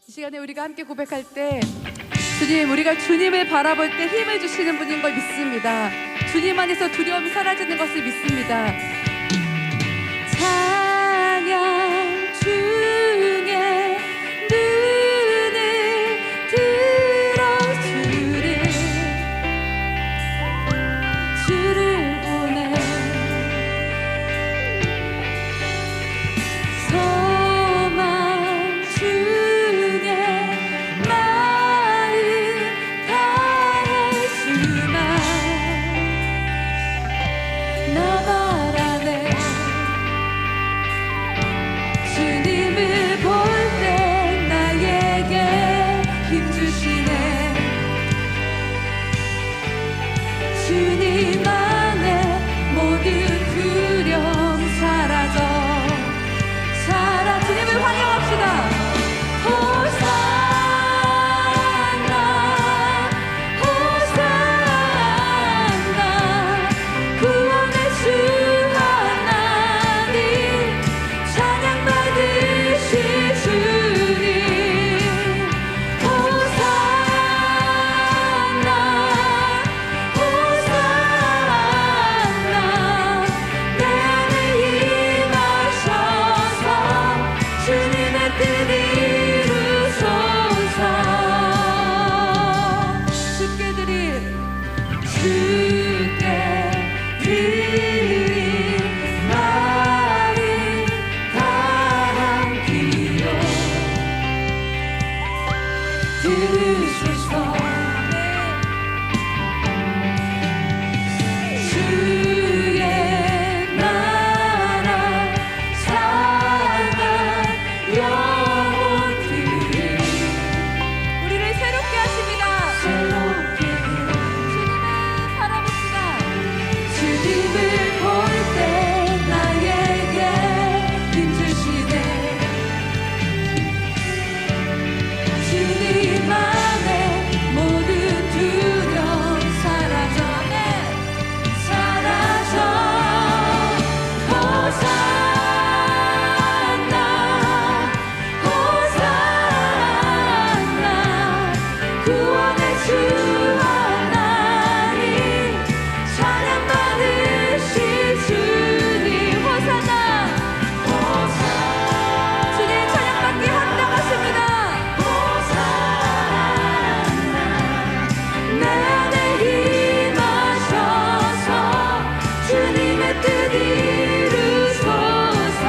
이 시간에 우리가 함께 고백할 때 주님, 우리가 주님을 바라볼 때 힘을 주시는 분인 걸 믿습니다. 주님 안에서 두려움이 사라지는 것을 믿습니다. 찬양 중에 눈을 들어 주를 보내 소망 중에 마음 다해 주만 나 바라네. 주님을 볼 때 나에게 힘 주시네. 주님 안에 모든 두려움 사라져. 주님을 환영합시다. 호산나 호산나 구원의 주 하나님 찬양 받으실 주님. 호산나 호산나 내 안에 임하셔서 주님의 뜻 이루소서. 주께 드릴 마음 다한 기도 들으소서. 주의 나라 사랑 영원히 우리를 새롭게 하십니다. 새롭게 주님을 바라봅시다. 주님을 볼 때 나에게 힘 주시네. 주님 안에 모든 두려움 사라져. 네. 사라져. 호산나 호산나 구원의 주 하나님 찬양 받으실 주님. 호산나 호산나 주님 찬양받기 합당하십니다. 호산나 내 안에 임하셔서 주님의 뜻 이루소서.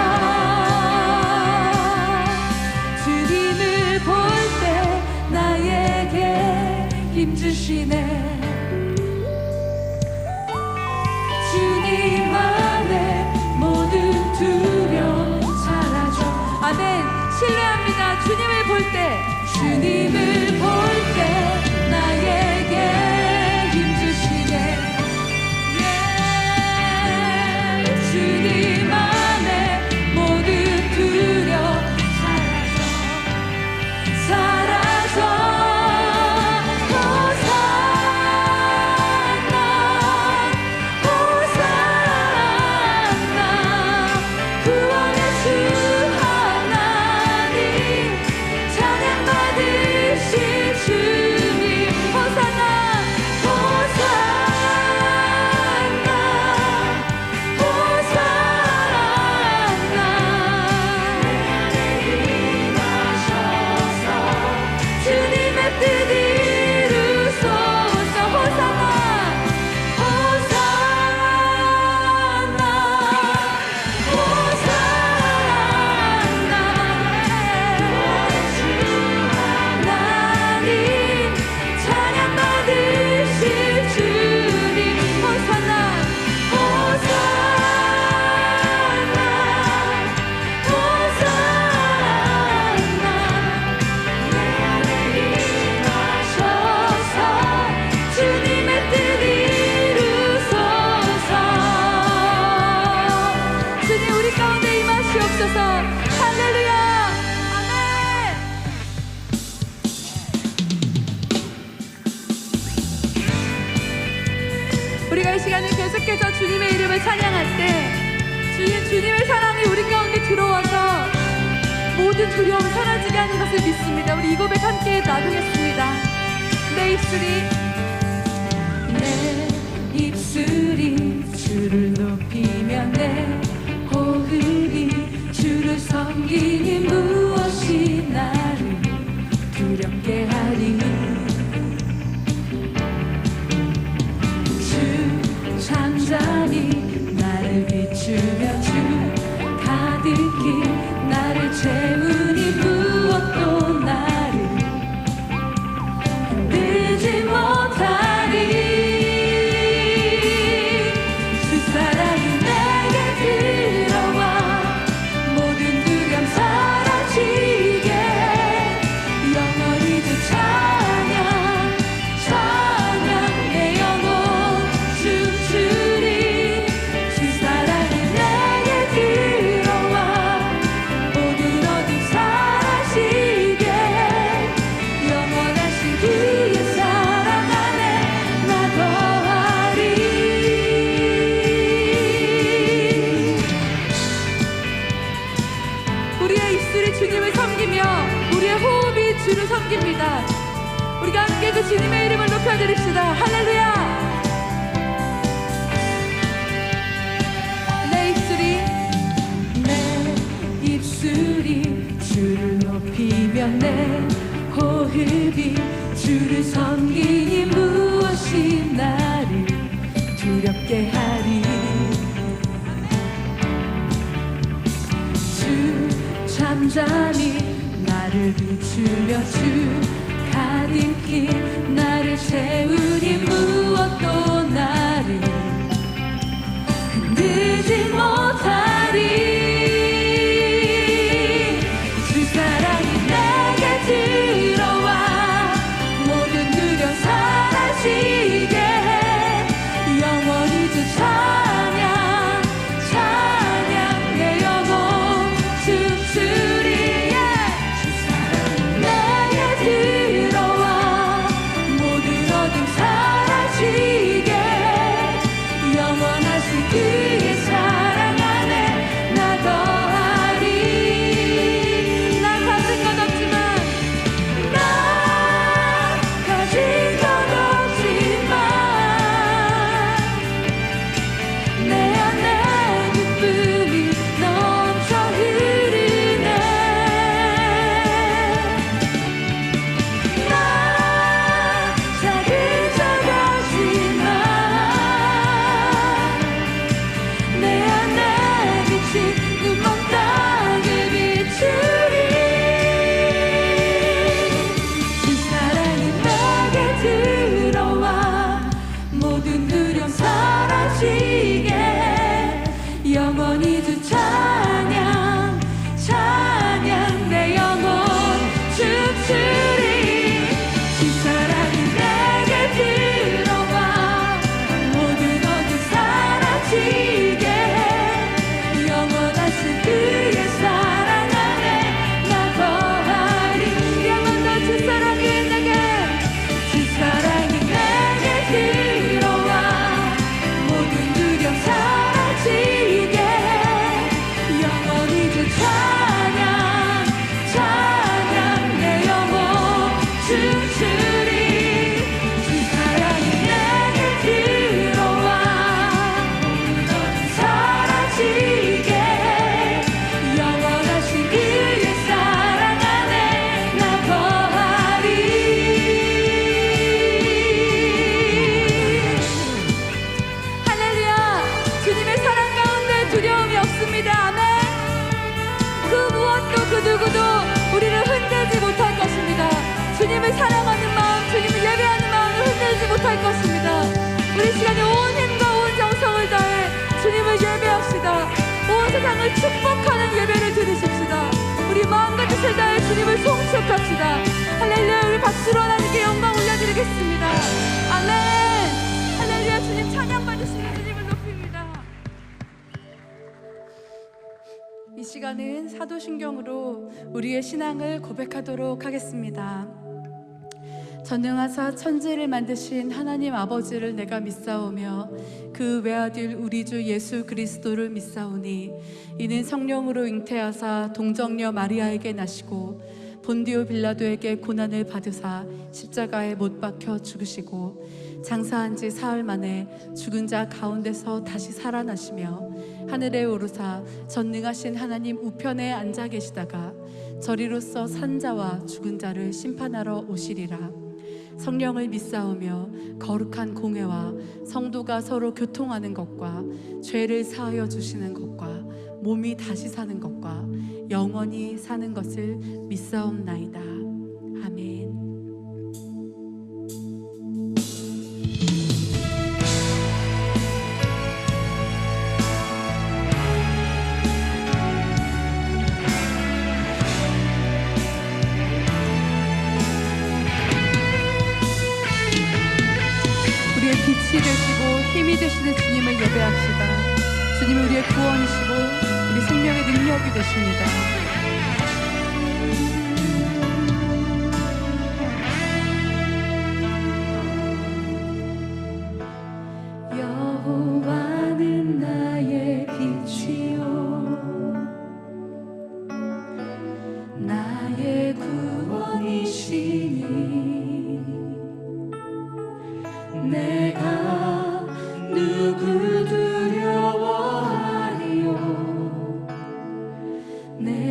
주님을 볼 때 나에게 힘 주시네. 주님 안에 모든 두려움 사라져. 아멘. 신뢰합니다. 주님을 볼 때 나에게 힘 주시네. 예. 주님 안에 모든 두려움 사라져. 호산나 호산나 구원의 주 하나님 찬양 받으실 주님. 호산나 호산나 호산나 내 안에 임하셔서 주님의 뜻 이루소서. 호산나 호산나 호산나 주 하나님 찬양 받으실 주님. 호산나 호산나 호산나 내 안에 임하셔서 주님의 뜻 이루소서. 주님 우리 가운데 임하시옵소서. 할렐루야. 아멘. 우리가 이 시간에 계속해서 주님의 이름을 찬양할 때 주님의 사랑이 우리 가운데 들어와서 모든 두려움 사라지게 하는 것을 믿습니다. 우리 입술이 주를 높이며 내 호흡이 주를 섬기니 무엇이 나를 두렵게 하리. 주 잠잠히 나를 비추며 주 가득히 나를 채우니 무엇도 나를 흔들지 못하리. 주를 섬깁니다. 우리가 함께 그 주님의 이름을 높여드립시다. 할렐루야. 내 입술이 주를 높이며 내 호흡이 주를 섬기니 무엇이 나를 두렵게 하리. 주 잠잠히 나를 비추며 주 가득히 나를 채우니 무엇도 나를 흔들지 못하리. 주 사랑이 내게 들어와 모든 두려움 사라지게 해. 영원히 주 찬양 찬양 내 영혼 춤추리. 그의 사랑 안에 나 거하리. 나 가진 것 없지만 나 가진 것 없지만 내 안에 기쁨이 넘쳐 흐르네. 나 작은 자 같지만 영원히 주 찬양 찬양 내 영혼 춤추리. 주 사랑이 내게 들어와 모든 어둠 사라지게 해. 영원하신 그의 사랑 안에 나 거하리. 우리 한 번 더 주 사랑이 내게 주 사랑이 내게 들어와 모든 두려움 사라지게 찬양 찬양 내 영혼 춤추리. 주 사랑이 내게 들어와 사라지게 영원하신 그의 사랑 안에 나 거하리. 할렐루야. 주님의 사랑 가운데 두려움이 없습니다. 아멘. 그 무엇도 그 누구도 우리를 흔들지 못할 것입니다. 주님을 사랑하는 마음, 주님을 예배하는 마음을 흔들지 못할 것입니다. 우리 시간에 온 힘과 온 정성을 다해 주님을 예배합시다. 온 세상을 축복하는 예배를 드리십시다. 우리 마음과 뜻을 다해 주님을 송축합시다. 할렐루야. 우리 박수로 하나님께 영광 올려드리겠습니다. 아멘. 할렐루야. 주님 찬양 받으시는 주님을 높입니다. 이 시간은 사도신경으로 우리의 신앙을 고백하도록 하겠습니다. 전능하사 천지를 만드신 하나님 아버지를 내가 믿사오며 그 외아들 우리 주 예수 그리스도를 믿사오니 이는 성령으로 잉태하사 동정녀 마리아에게 나시고 본디오 빌라도에게 고난을 받으사 십자가에 못 박혀 죽으시고 장사한 지 사흘 만에 죽은 자 가운데서 다시 살아나시며 하늘에 오르사 전능하신 하나님 우편에 앉아 계시다가 저리로서 산 자와 죽은 자를 심판하러 오시리라. 성령을 믿사오며 거룩한 공회와 성도가 서로 교통하는 것과 죄를 사하여 주시는 것과 몸이 다시 사는 것과 영원히 사는 것을 믿사옵나이다. 아멘. 우리의 빛이 되시고 힘이 되시는 주님을 예배합시다. 주님은 우리의 구원이시고 우리 생명의 능력이 되십니다. 여호와는 나의 빛이요 나의 구원이시니 내가 누구 두려워하리요 내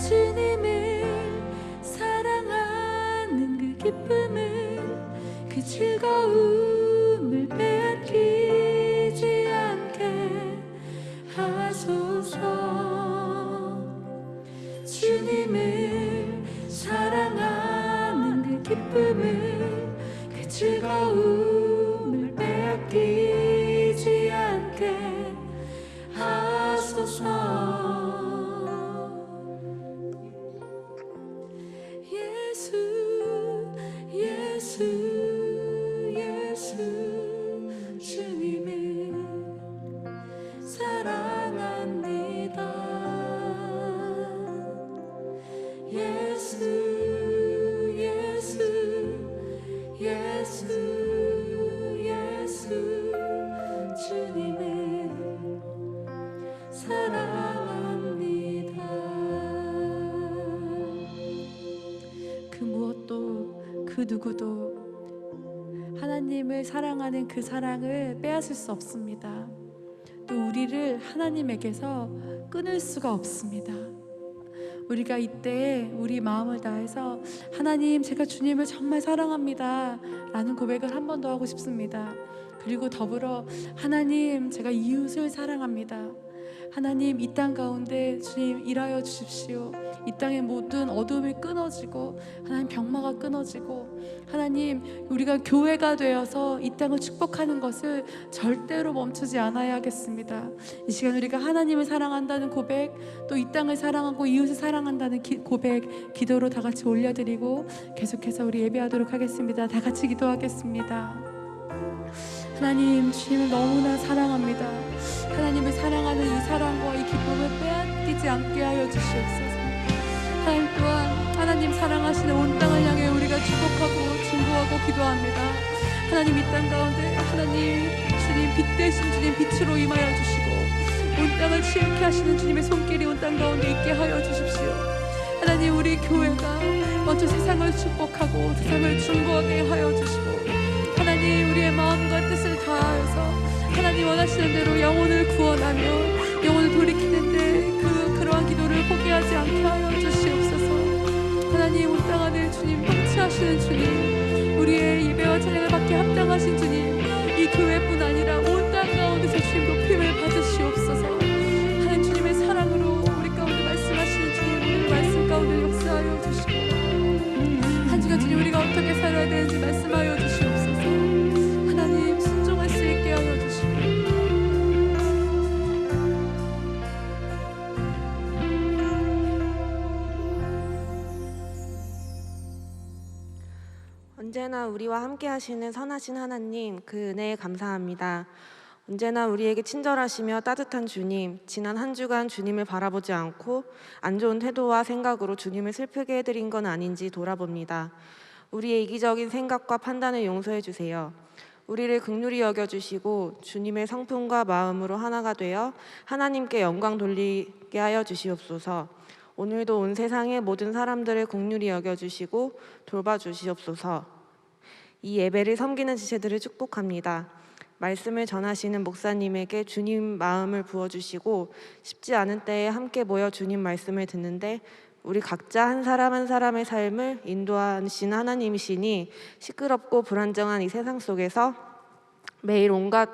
주님을 사랑하는 그 기쁨을 그 즐거움을 빼앗기지 않게 하소서. 주님을 사랑하는 그 기쁨을 그 즐거움을 빼앗기지 않게 하소서. 예수 예수 예수 주님을 사랑합니다. 예수 예수 예수 예수 주님을 사랑합니다. 그 무엇도 그 누구도 하나님을 사랑하는 그 사랑을 빼앗을 수 없습니다. 또 우리를 하나님에게서 끊을 수가 없습니다. 우리가 이때 우리 마음을 다해서 하나님, 제가 주님을 정말 사랑합니다 라는 고백을 한 번 더 하고 싶습니다. 그리고 더불어 하나님, 제가 이웃을 사랑합니다. 하나님, 이 땅 가운데 주님 일하여 주십시오. 이 땅의 모든 어둠이 끊어지고 하나님 병마가 끊어지고 하나님, 우리가 교회가 되어서 이 땅을 축복하는 것을 절대로 멈추지 않아야 하겠습니다. 이 시간 우리가 하나님을 사랑한다는 고백, 또 이 땅을 사랑하고 이웃을 사랑한다는 고백, 기도로 다 같이 올려드리고 계속해서 우리 예배하도록 하겠습니다. 다 같이 기도하겠습니다. 하나님, 주님을 너무나 사랑합니다. 하나님을 사랑하는 이 사랑과 이 기쁨을 빼앗기지 않게 하여 주시옵소서. 하나님 또한 하나님 사랑하시는 온 땅을 향해 우리가 축복하고 중보하고 기도합니다. 하나님, 이 땅 가운데 하나님 주님 빛 대신 주님 빛으로 임하여 주시고 온 땅을 치유케 하시는 주님의 손길이 온 땅 가운데 있게 하여 주십시오. 하나님, 우리 교회가 먼저 세상을 축복하고 세상을 중보하게 하여 주시고 하나님, 우리의 마음과 뜻을 다하여서 하나님 원하시는 대로 영혼을 구원하며 영혼을 돌이키는데 그러한 기도를 포기하지 않게 하여 주시옵소서. 하나님, 온 땅 안에 주님 통치하시는 주님, 우리의 예배와 찬양을 받게 합당하신 주님, 이 교회뿐 아니라 온 땅 가운데서 주님 높임을 받으시옵소서. 하나님, 주님의 사랑으로 우리 가운데 말씀하시는 주님, 오늘 말씀 가운데 역사하여 주시고 한 주간 주님 우리가 어떻게 살아야 되는지 말씀하여 주시옵소서. 하나님, 순종할 수 있게 하여 주시고 언제나 우리와 함께 하시는 선하신 하나님, 그 은혜에 감사합니다. 언제나 우리에게 친절하시며 따뜻한 주님, 지난 한 주간 주님을 바라보지 않고 안 좋은 태도와 생각으로 주님을 슬프게 해드린 건 아닌지 돌아봅니다. 우리의 이기적인 생각과 판단을 용서해 주세요. 우리를 긍휼히 여겨주시고 주님의 성품과 마음으로 하나가 되어 하나님께 영광 돌리게 하여 주시옵소서. 오늘도 온 세상의 모든 사람들을 긍휼히 여겨주시고 돌봐주시옵소서. 이 예배를 섬기는 지체들을 축복합니다. 말씀을 전하시는 목사님에게 주님 마음을 부어주시고 쉽지 않은 때에 함께 모여 주님 말씀을 듣는데 우리 각자 한 사람 한 사람의 삶을 인도하신 하나님이시니 시끄럽고 불안정한 이 세상 속에서 매일 온갖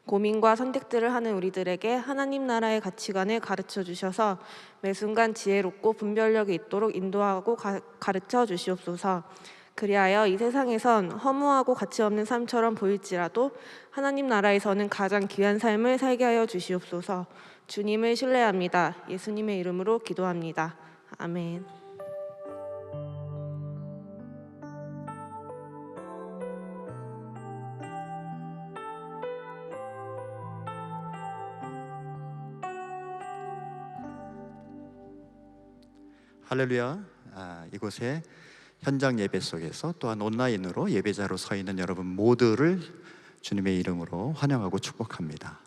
고민과 선택들을 하는 우리들에게 하나님 나라의 가치관을 가르쳐 주셔서 매 순간 지혜롭고 분별력이 있도록 인도하고 가르쳐 주시옵소서. 그리하여 이 세상에선 허무하고 가치 없는 삶처럼 보일지라도 하나님 나라에서는 가장 귀한 삶을 살게 하여 주시옵소서. 주님을 신뢰합니다. 예수님의 이름으로 기도합니다. 아멘. 할렐루야. 이곳에 현장 예배 속에서 또한 온라인으로 예배자로 서 있는 여러분 모두를 주님의 이름으로 환영하고 축복합니다.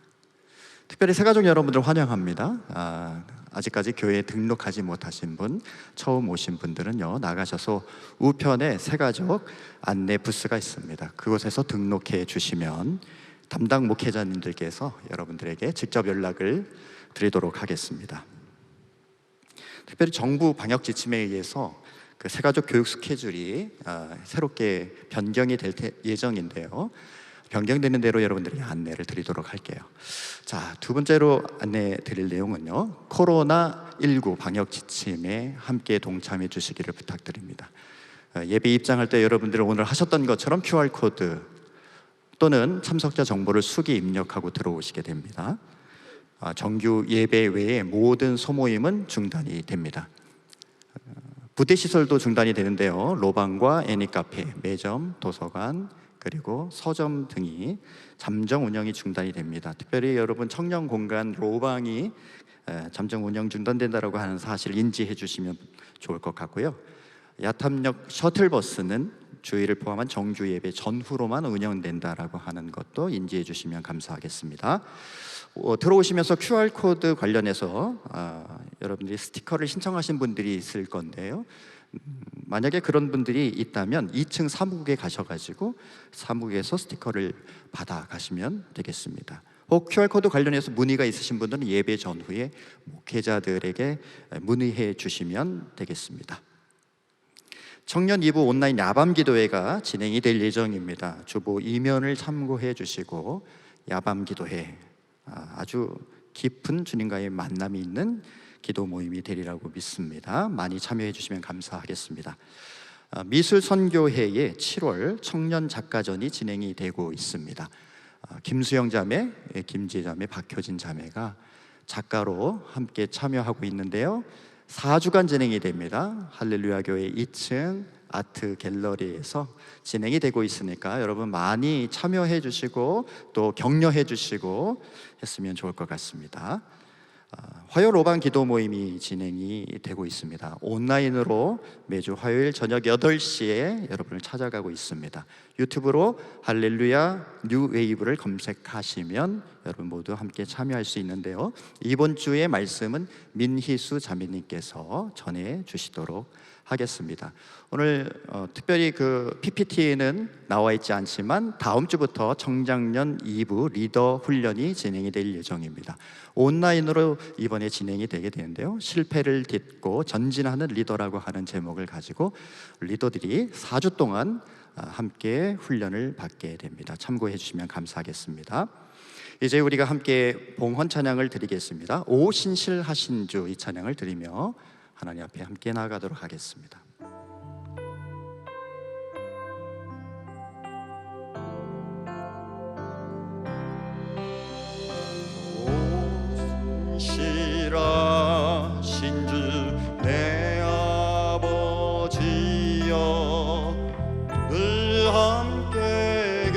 특별히 새가족 여러분들 환영합니다. 아직까지 교회에 등록하지 못하신 분, 처음 오신 분들은요, 나가셔서 우편에 새가족 안내 부스가 있습니다. 그곳에서 등록해 주시면 담당 목회자님들께서 여러분들에게 직접 연락을 드리도록 하겠습니다. 특별히 정부 방역 지침에 의해서 그 새가족 교육 스케줄이 새롭게 변경이 될 예정인데요. 변경되는 대로 여러분들에게 안내를 드리도록 할게요. 자, 두 번째로 안내 드릴 내용은요, 코로나19 방역 지침에 함께 동참해 주시기를 부탁드립니다. 예배 입장할 때 여러분들이 오늘 하셨던 것처럼 QR코드 또는 참석자 정보를 수기 입력하고 들어오시게 됩니다. 정규 예배 외에 모든 소모임은 중단이 됩니다. 부대 시설도 중단이 되는데요. 로방과 애니카페, 매점, 도서관, 그리고 서점 등이 잠정 운영이 중단이 됩니다. 특별히 여러분 청년 공간 로방이 잠정 운영 중단된다라고 하는 사실을 인지해 주시면 좋을 것 같고요. 야탐역 셔틀버스는 주일을 포함한 정규 예배 전후로만 운영된다라고 하는 것도 인지해 주시면 감사하겠습니다. 들어오시면서 QR코드 관련해서 여러분들이 스티커를 신청하신 분들이 있을 건데요. 만약에 그런 분들이 있다면 2층 사무국에 가셔가지고 사무국에서 스티커를 받아 가시면 되겠습니다. 혹 QR코드 관련해서 문의가 있으신 분들은 예배 전후에 목회자들에게 문의해 주시면 되겠습니다. 청년 2부 온라인 야밤 기도회가 진행이 될 예정입니다. 주보 이면을 참고해 주시고 야밤 기도회, 아주 깊은 주님과의 만남이 있는 기도 모임이 되리라고 믿습니다. 많이 참여해 주시면 감사하겠습니다. 미술 선교회의 7월 청년 작가전이 진행이 되고 있습니다. 김수영 자매, 김지혜 자매, 박효진 자매가 작가로 함께 참여하고 있는데요. 4주간 진행이 됩니다. 할렐루야 교회 2층 아트 갤러리에서 진행이 되고 있으니까 여러분 많이 참여해 주시고 또 격려해 주시고 했으면 좋을 것 같습니다. 화요 로방 기도 모임이 진행이 되고 있습니다. 온라인으로 매주 화요일 저녁 8시에 여러분을 찾아가고 있습니다. 유튜브로 할렐루야 뉴웨이브를 검색하시면 여러분 모두 함께 참여할 수 있는데요. 이번 주의 말씀은 민희수 자매님께서 전해 주시도록 하겠습니다. 오늘 특별히 그 PPT에는 나와 있지 않지만 다음 주부터 청장년 2부 리더 훈련이 진행이 될 예정입니다. 온라인으로 이번에 진행이 되게 되는데요. 실패를 딛고 전진하는 리더라고 하는 제목을 가지고 리더들이 4주 동안 함께 훈련을 받게 됩니다. 참고해 주시면 감사하겠습니다. 이제 우리가 함께 봉헌 찬양을 드리겠습니다. 오 신실하신 주, 이 찬양을 드리며 하나님 앞에 함께 나아가도록 하겠습니다. 오 신실하신 주 내 아버지여 늘 함께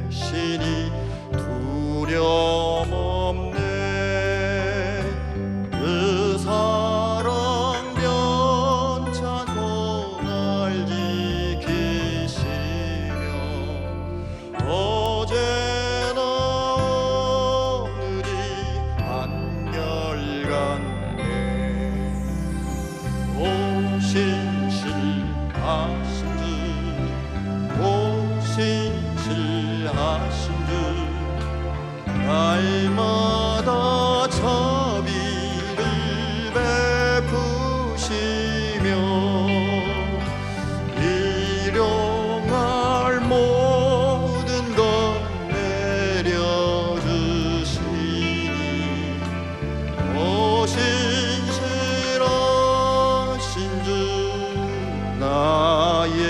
계시니 두려움 없네. 그 사랑 변찮고 날 지키시며 어제나 오늘이 한결같네. 오 신실하신 주, 오 신실하신 주, 날마다 자비를 베푸시며 일용할 모든 것 내려주시니 오 신실하신 주 나의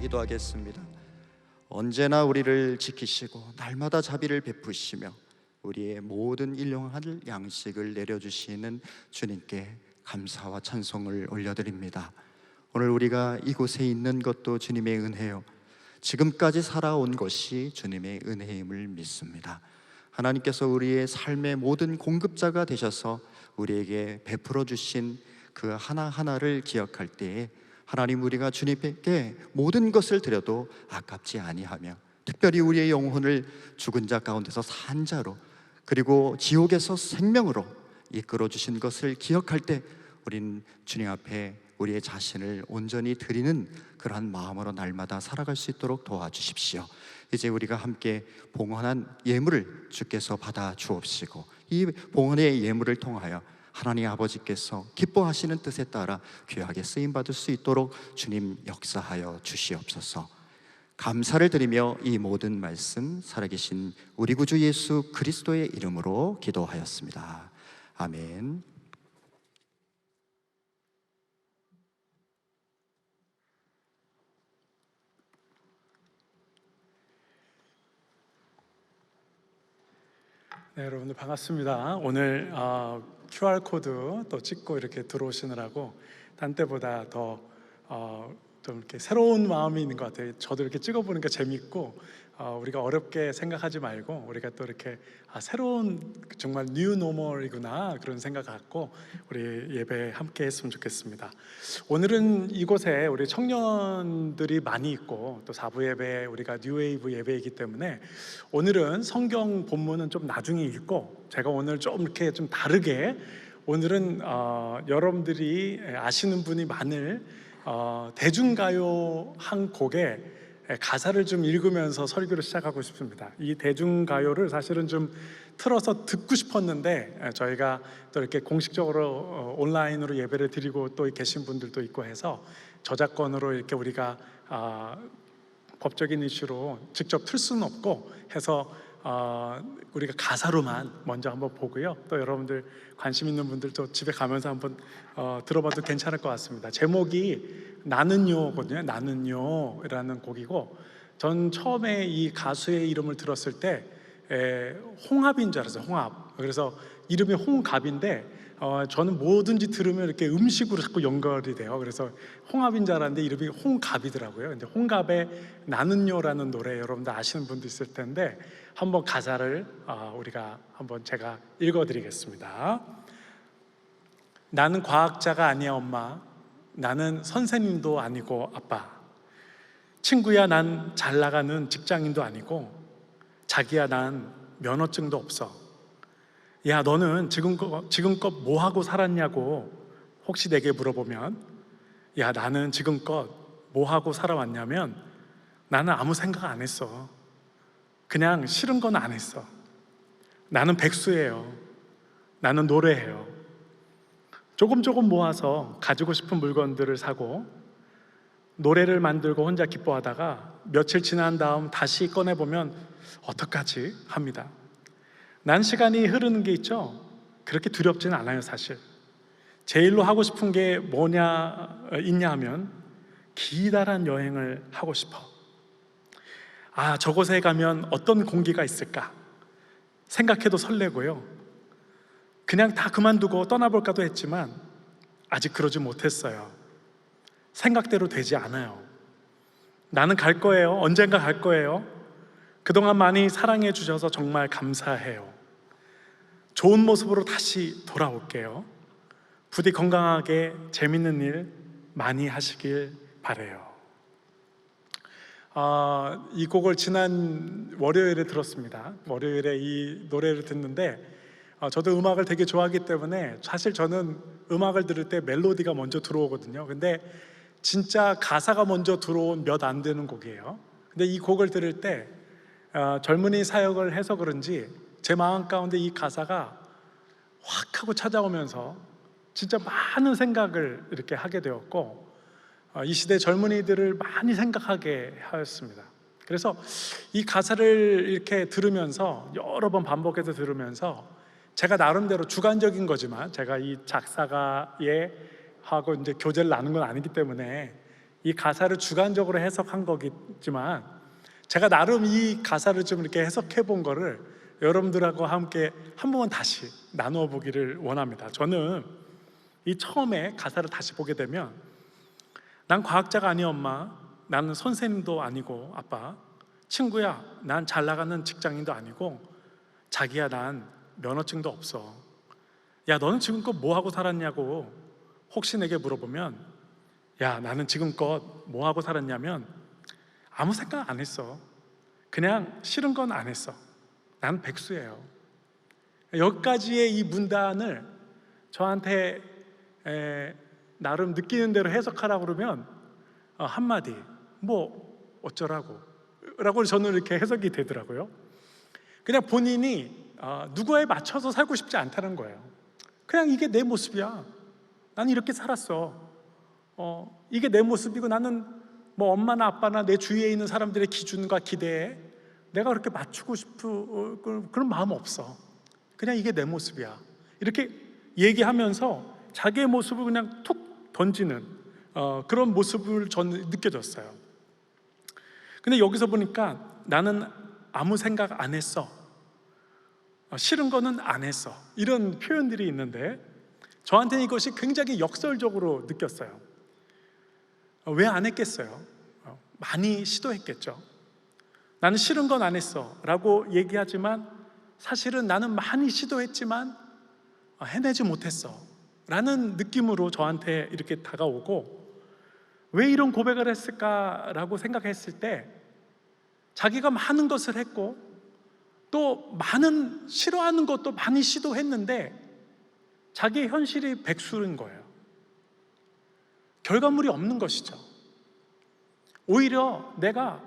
기도하겠습니다. 언제나 우리를 지키시고 날마다 자비를 베푸시며 우리의 모든 일용할 양식을 내려주시는 주님께 감사와 찬송을 올려드립니다. 오늘 우리가 이곳에 있는 것도 주님의 은혜요, 지금까지 살아온 것이 주님의 은혜임을 믿습니다. 하나님께서 우리의 삶의 모든 공급자가 되셔서 우리에게 베풀어 주신 그 하나하나를 기억할 때에 하나님, 우리가 주님께 모든 것을 드려도 아깝지 아니하며 특별히 우리의 영혼을 죽은 자 가운데서 산 자로, 그리고 지옥에서 생명으로 이끌어 주신 것을 기억할 때 우린 주님 앞에 우리의 자신을 온전히 드리는 그러한 마음으로 날마다 살아갈 수 있도록 도와주십시오. 이제 우리가 함께 봉헌한 예물을 주께서 받아 주옵시고 이 봉헌의 예물을 통하여 하나님 아버지께서 기뻐하시는 뜻에 따라 귀하게 쓰임받을 수 있도록 주님 역사하여 주시옵소서. 감사를 드리며 이 모든 말씀 살아계신 우리 구주 예수 그리스도의 이름으로 기도하였습니다. 아멘. 네, 여러분들 반갑습니다. 오늘 QR코드 또 찍고 이렇게 들어오시느라고 딴 때보다 더 좀 이렇게 새로운 마음이 있는 것 같아요. 저도 이렇게 찍어보니까 재밌고, 우리가 어렵게 생각하지 말고 우리가 또 이렇게 새로운 정말 뉴 노멀이구나 그런 생각 갖고 우리 예배 함께 했으면 좋겠습니다. 오늘은 이곳에 우리 청년들이 많이 있고 또 4부 예배, 우리가 뉴웨이브 예배이기 때문에 오늘은 성경 본문은 좀 나중에 읽고, 제가 오늘 좀 이렇게 좀 다르게, 오늘은 여러분들이 아시는 분이 많을 대중가요 한 곡의 가사를 좀 읽으면서 설교를 시작하고 싶습니다. 이 대중가요를 사실은 좀 틀어서 듣고 싶었는데 저희가 또 이렇게 공식적으로 온라인으로 예배를 드리고 또 계신 분들도 있고 해서 저작권으로 이렇게 우리가 법적인 이슈로 직접 틀 수는 없고 해서 우리가 가사로만 먼저 한번 보고요. 또 여러분들 관심 있는 분들도 집에 가면서 한번 들어봐도 괜찮을 것 같습니다. 제목이 나는요거든요. 나는요라는 곡이고, 전 처음에 이 가수의 이름을 들었을 때 홍합인 줄 알았어요. 홍합. 그래서 이름이 홍갑인데 저는 뭐든지 들으면 이렇게 음식으로 자꾸 연결이 돼요. 그래서 홍합인 줄 알았는데 이름이 홍갑이더라고요. 근데 홍갑의 나는요라는 노래 여러분들 아시는 분도 있을 텐데 한번 가사를 우리가 한번 제가 읽어드리겠습니다. 나는 과학자가 아니야 엄마. 나는 선생님도 아니고 아빠. 친구야, 난 잘 나가는 직장인도 아니고, 자기야, 난 면허증도 없어. 야, 너는 지금껏 뭐 하고 살았냐고 혹시 내게 물어보면, 야, 나는 지금껏 뭐 하고 살아왔냐면 나는 아무 생각 안 했어. 그냥 싫은 건 안 했어. 나는 백수예요. 나는 노래해요. 조금 모아서 가지고 싶은 물건들을 사고 노래를 만들고 혼자 기뻐하다가 며칠 지난 다음 다시 꺼내보면 어떡하지 합니다. 난 시간이 흐르는 게 있죠. 그렇게 두렵지는 않아요. 사실 제일로 하고 싶은 게 있냐 하면 기다란 여행을 하고 싶어. 저곳에 가면 어떤 공기가 있을까 생각해도 설레고요. 그냥 다 그만두고 떠나볼까도 했지만 아직 그러지 못했어요. 생각대로 되지 않아요. 나는 갈 거예요. 언젠가 갈 거예요. 그동안 많이 사랑해 주셔서 정말 감사해요. 좋은 모습으로 다시 돌아올게요. 부디 건강하게 재밌는 일 많이 하시길 바래요. 이 곡을 지난 월요일에 들었습니다. 월요일에 이 노래를 듣는데 저도 음악을 되게 좋아하기 때문에 사실 저는 음악을 들을 때 멜로디가 먼저 들어오거든요. 근데 진짜 가사가 먼저 들어온 몇 안 되는 곡이에요. 근데 이 곡을 들을 때 젊은이 사역을 해서 그런지 제 마음 가운데 이 가사가 확 하고 찾아오면서 진짜 많은 생각을 이렇게 하게 되었고, 이 시대 젊은이들을 많이 생각하게 하였습니다. 그래서 이 가사를 이렇게 들으면서 여러 번 반복해서 들으면서 제가 나름대로 주관적인 거지만 제가 이 작사가에 하고 이제 교제를 나눈 건 아니기 때문에 이 가사를 주관적으로 해석한 거겠지만 제가 나름 이 가사를 좀 이렇게 해석해 본 거를 여러분들하고 함께 한 번만 다시 나누어 보기를 원합니다. 저는 이 처음에 가사를 다시 보게 되면 난 과학자가 아니 엄마, 나는 선생님도 아니고 아빠, 친구야 난 잘 나가는 직장인도 아니고 자기야 난 면허증도 없어. 야 너는 지금껏 뭐 하고 살았냐고 혹시 내게 물어보면 야 나는 지금껏 뭐 하고 살았냐면 아무 생각 안 했어. 그냥 싫은 건 안 했어. 난 백수예요. 여기까지의 이 문단을 저한테 나름 느끼는 대로 해석하라고 그러면 한마디 뭐 어쩌라고 라고 저는 이렇게 해석이 되더라고요. 그냥 본인이 누구에 맞춰서 살고 싶지 않다는 거예요. 그냥 이게 내 모습이야. 나는 이렇게 살았어. 이게 내 모습이고 나는 뭐 엄마나 아빠나 내 주위에 있는 사람들의 기준과 기대에 내가 그렇게 맞추고 싶은 그런 마음 없어. 그냥 이게 내 모습이야. 이렇게 얘기하면서 자기의 모습을 그냥 툭 던지는 그런 모습을 저는 느껴졌어요. 근데 여기서 보니까 나는 아무 생각 안 했어. 싫은 거는 안 했어. 이런 표현들이 있는데 저한테는 이것이 굉장히 역설적으로 느꼈어요. 왜 안 했겠어요? 많이 시도했겠죠. 나는 싫은 건 안 했어 라고 얘기하지만 사실은 나는 많이 시도했지만 해내지 못했어 라는 느낌으로 저한테 이렇게 다가오고, 왜 이런 고백을 했을까라고 생각했을 때 자기가 많은 것을 했고 또 많은 싫어하는 것도 많이 시도했는데 자기의 현실이 백수인 거예요. 결과물이 없는 것이죠. 오히려 내가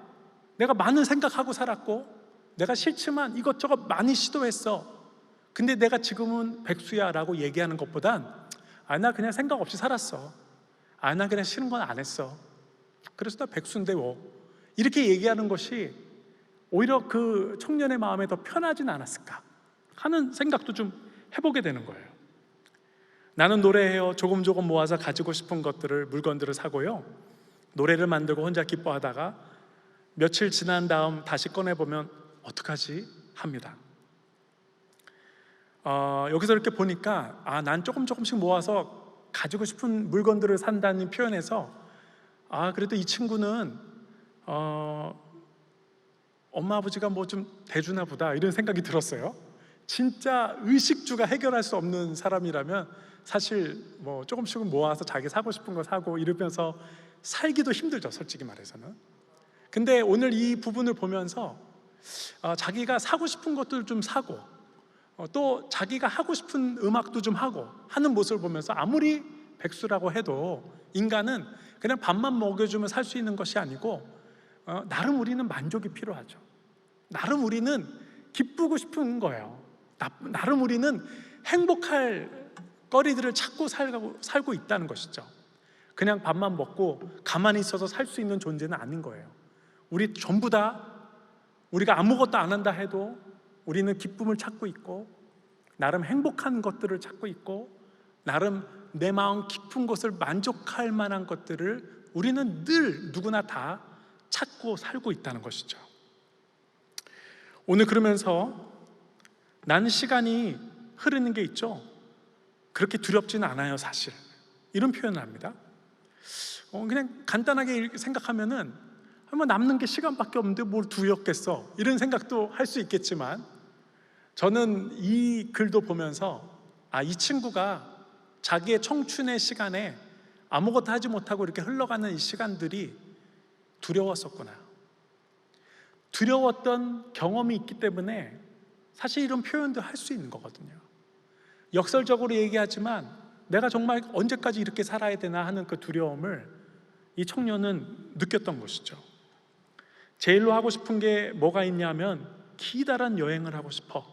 많은 생각하고 살았고 내가 싫지만 이것저것 많이 시도했어. 근데 내가 지금은 백수야 라고 얘기하는 것보단 나 그냥 생각 없이 살았어. 나 그냥 싫은 건 안 했어. 그래서 나 백수인데 뭐. 이렇게 얘기하는 것이 오히려 그 청년의 마음에 더 편하진 않았을까 하는 생각도 좀 해보게 되는 거예요. 나는 노래해요. 조금 모아서 가지고 싶은 것들을, 물건들을 사고요. 노래를 만들고 혼자 기뻐하다가 며칠 지난 다음 다시 꺼내보면 어떡하지? 합니다. 여기서 이렇게 보니까 난 조금씩 모아서 가지고 싶은 물건들을 산다는 표현에서 그래도 이 친구는 엄마 아버지가 뭐 좀 대주나 보다 이런 생각이 들었어요. 진짜 의식주가 해결할 수 없는 사람이라면 사실 뭐 조금씩은 모아서 자기 사고 싶은 거 사고 이러면서 살기도 힘들죠, 솔직히 말해서는. 근데 오늘 이 부분을 보면서 자기가 사고 싶은 것들 좀 사고 또 자기가 하고 싶은 음악도 좀 하고 하는 모습을 보면서 아무리 백수라고 해도 인간은 그냥 밥만 먹여주면 살 수 있는 것이 아니고 나름 우리는 만족이 필요하죠. 나름 우리는 기쁘고 싶은 거예요. 나름 우리는 행복할 거리들을 찾고 살고 있다는 것이죠. 그냥 밥만 먹고 가만히 있어서 살 수 있는 존재는 아닌 거예요. 우리 전부 다 우리가 아무것도 안 한다 해도 우리는 기쁨을 찾고 있고 나름 행복한 것들을 찾고 있고 나름 내 마음 깊은 곳을 만족할 만한 것들을 우리는 늘 누구나 다 찾고 살고 있다는 것이죠. 오늘 그러면서 나는 시간이 흐르는 게 있죠. 그렇게 두렵지는 않아요, 사실. 이런 표현을 합니다. 그냥 간단하게 생각하면은 뭐 남는 게 시간밖에 없는데 뭘 두렵겠어 이런 생각도 할 수 있겠지만 저는 이 글도 보면서 이 친구가 자기의 청춘의 시간에 아무것도 하지 못하고 이렇게 흘러가는 이 시간들이 두려웠었구나. 두려웠던 경험이 있기 때문에 사실 이런 표현도 할 수 있는 거거든요. 역설적으로 얘기하지만 내가 정말 언제까지 이렇게 살아야 되나 하는 그 두려움을 이 청년은 느꼈던 것이죠. 제일로 하고 싶은 게 뭐가 있냐면 기다란 여행을 하고 싶어.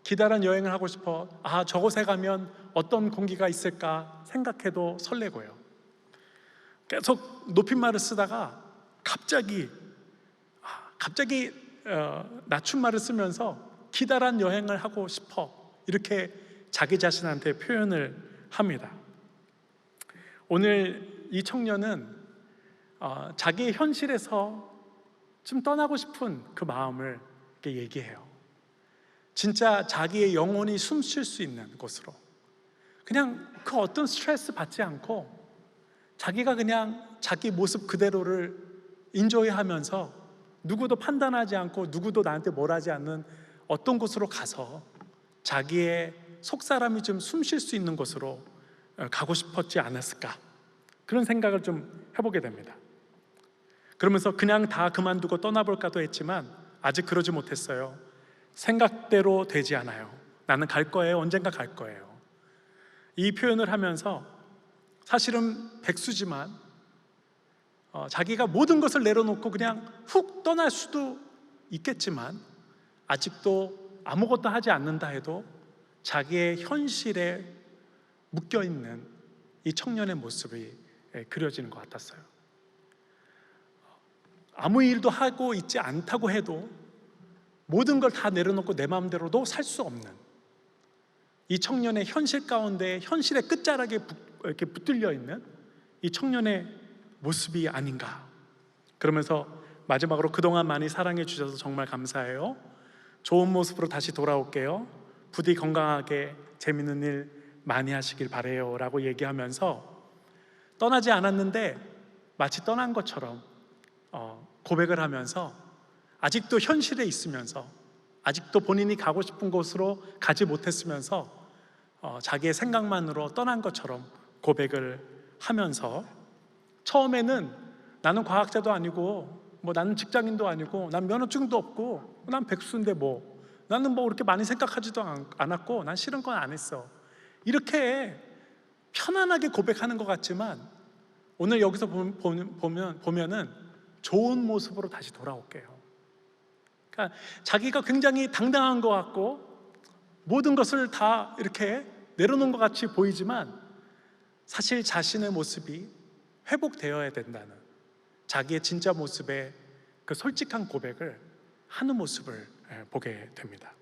기다란 여행을 하고 싶어. 저곳에 가면 어떤 공기가 있을까 생각해도 설레고요. 계속 높임말을 쓰다가 갑자기 낮춤말을 쓰면서 기다란 여행을 하고 싶어 이렇게 자기 자신한테 표현을 합니다. 오늘 이 청년은 자기의 현실에서 좀 떠나고 싶은 그 마음을 이렇게 얘기해요. 진짜 자기의 영혼이 숨 쉴 수 있는 곳으로, 그냥 그 어떤 스트레스 받지 않고 자기가 그냥 자기 모습 그대로를 인조이하면서 누구도 판단하지 않고 누구도 나한테 뭘 하지 않는 어떤 곳으로 가서 자기의 속사람이 좀 숨 쉴 수 있는 곳으로 가고 싶었지 않았을까, 그런 생각을 좀 해보게 됩니다. 그러면서 그냥 다 그만두고 떠나볼까도 했지만 아직 그러지 못했어요. 생각대로 되지 않아요. 나는 갈 거예요. 언젠가 갈 거예요. 이 표현을 하면서 사실은 백수지만 자기가 모든 것을 내려놓고 그냥 훅 떠날 수도 있겠지만 아직도 아무것도 하지 않는다 해도 자기의 현실에 묶여있는 이 청년의 모습이 그려지는 것 같았어요. 아무 일도 하고 있지 않다고 해도 모든 걸 다 내려놓고 내 마음대로도 살 수 없는 이 청년의 현실 가운데 현실의 끝자락에 이렇게 붙들려 있는 이 청년의 모습이 아닌가. 그러면서 마지막으로 그동안 많이 사랑해 주셔서 정말 감사해요. 좋은 모습으로 다시 돌아올게요. 부디 건강하게 재밌는 일 많이 하시길 바래요 라고 얘기하면서 떠나지 않았는데 마치 떠난 것처럼 고백을 하면서 아직도 현실에 있으면서 아직도 본인이 가고 싶은 곳으로 가지 못했으면서 자기의 생각만으로 떠난 것처럼 고백을 하면서, 처음에는 나는 과학자도 아니고 나는 직장인도 아니고 난 면허증도 없고 난 백수인데 나는 그렇게 많이 생각하지도 않았고 난 싫은 건 안 했어, 이렇게 편안하게 고백하는 것 같지만 오늘 여기서 보면은 좋은 모습으로 다시 돌아올게요. 그러니까 자기가 굉장히 당당한 것 같고 모든 것을 다 이렇게 내려놓은 것 같이 보이지만 사실 자신의 모습이 회복되어야 된다는 자기의 진짜 모습의 그 솔직한 고백을 하는 모습을 보게 됩니다.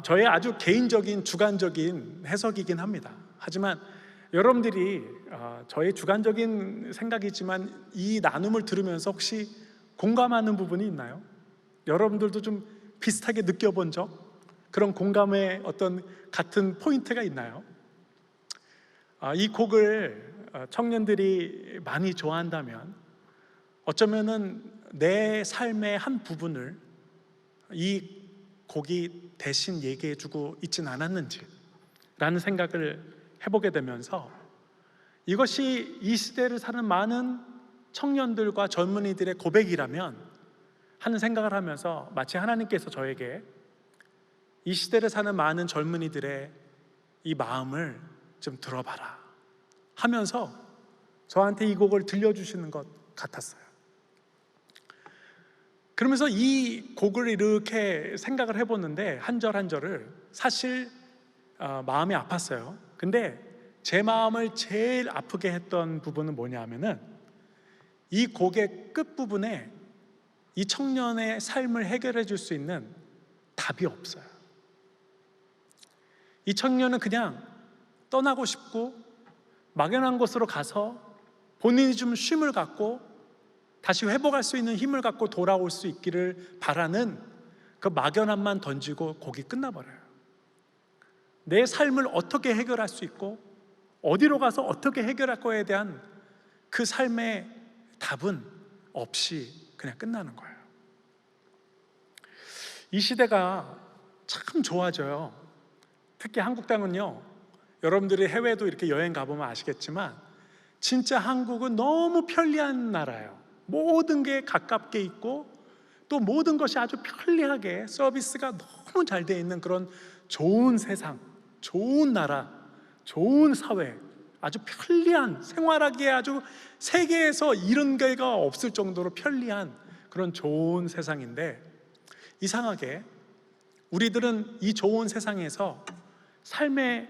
저의 아주 개인적인 주관적인 해석이긴 합니다. 하지만 여러분들이 저의 주관적인 생각이지만 이 나눔을 들으면서 혹시 공감하는 부분이 있나요? 여러분들도 좀 비슷하게 느껴본 적, 그런 공감의 어떤 같은 포인트가 있나요? 이 곡을 청년들이 많이 좋아한다면 어쩌면은 내 삶의 한 부분을 이 곡이 대신 얘기해주고 있진 않았는지 라는 생각을 해보게 되면서 이것이 이 시대를 사는 많은 청년들과 젊은이들의 고백이라면 하는 생각을 하면서 마치 하나님께서 저에게 이 시대를 사는 많은 젊은이들의 이 마음을 좀 들어봐라 하면서 저한테 이 곡을 들려주시는 것 같았어요. 그러면서 이 곡을 이렇게 생각을 해보는데 한 절 한 절을 사실 마음이 아팠어요. 근데 제 마음을 제일 아프게 했던 부분은 뭐냐 하면은 이 곡의 끝부분에 이 청년의 삶을 해결해 줄 수 있는 답이 없어요. 이 청년은 그냥 떠나고 싶고 막연한 곳으로 가서 본인이 좀 쉼을 갖고 다시 회복할 수 있는 힘을 갖고 돌아올 수 있기를 바라는 그 막연함만 던지고 곡이 끝나버려요. 내 삶을 어떻게 해결할 수 있고 어디로 가서 어떻게 해결할 거에 대한 그 삶의 답은 없이 그냥 끝나는 거예요. 이 시대가 참 좋아져요. 특히 한국 땅은요, 여러분들이 해외도 이렇게 여행 가보면 아시겠지만 진짜 한국은 너무 편리한 나라예요. 모든 게 가깝게 있고 또 모든 것이 아주 편리하게 서비스가 너무 잘 돼 있는 그런 좋은 세상, 좋은 나라, 좋은 사회, 아주 편리한, 생활하기에 아주 세계에서 이런 게가 없을 정도로 편리한 그런 좋은 세상인데, 이상하게 우리들은 이 좋은 세상에서 삶의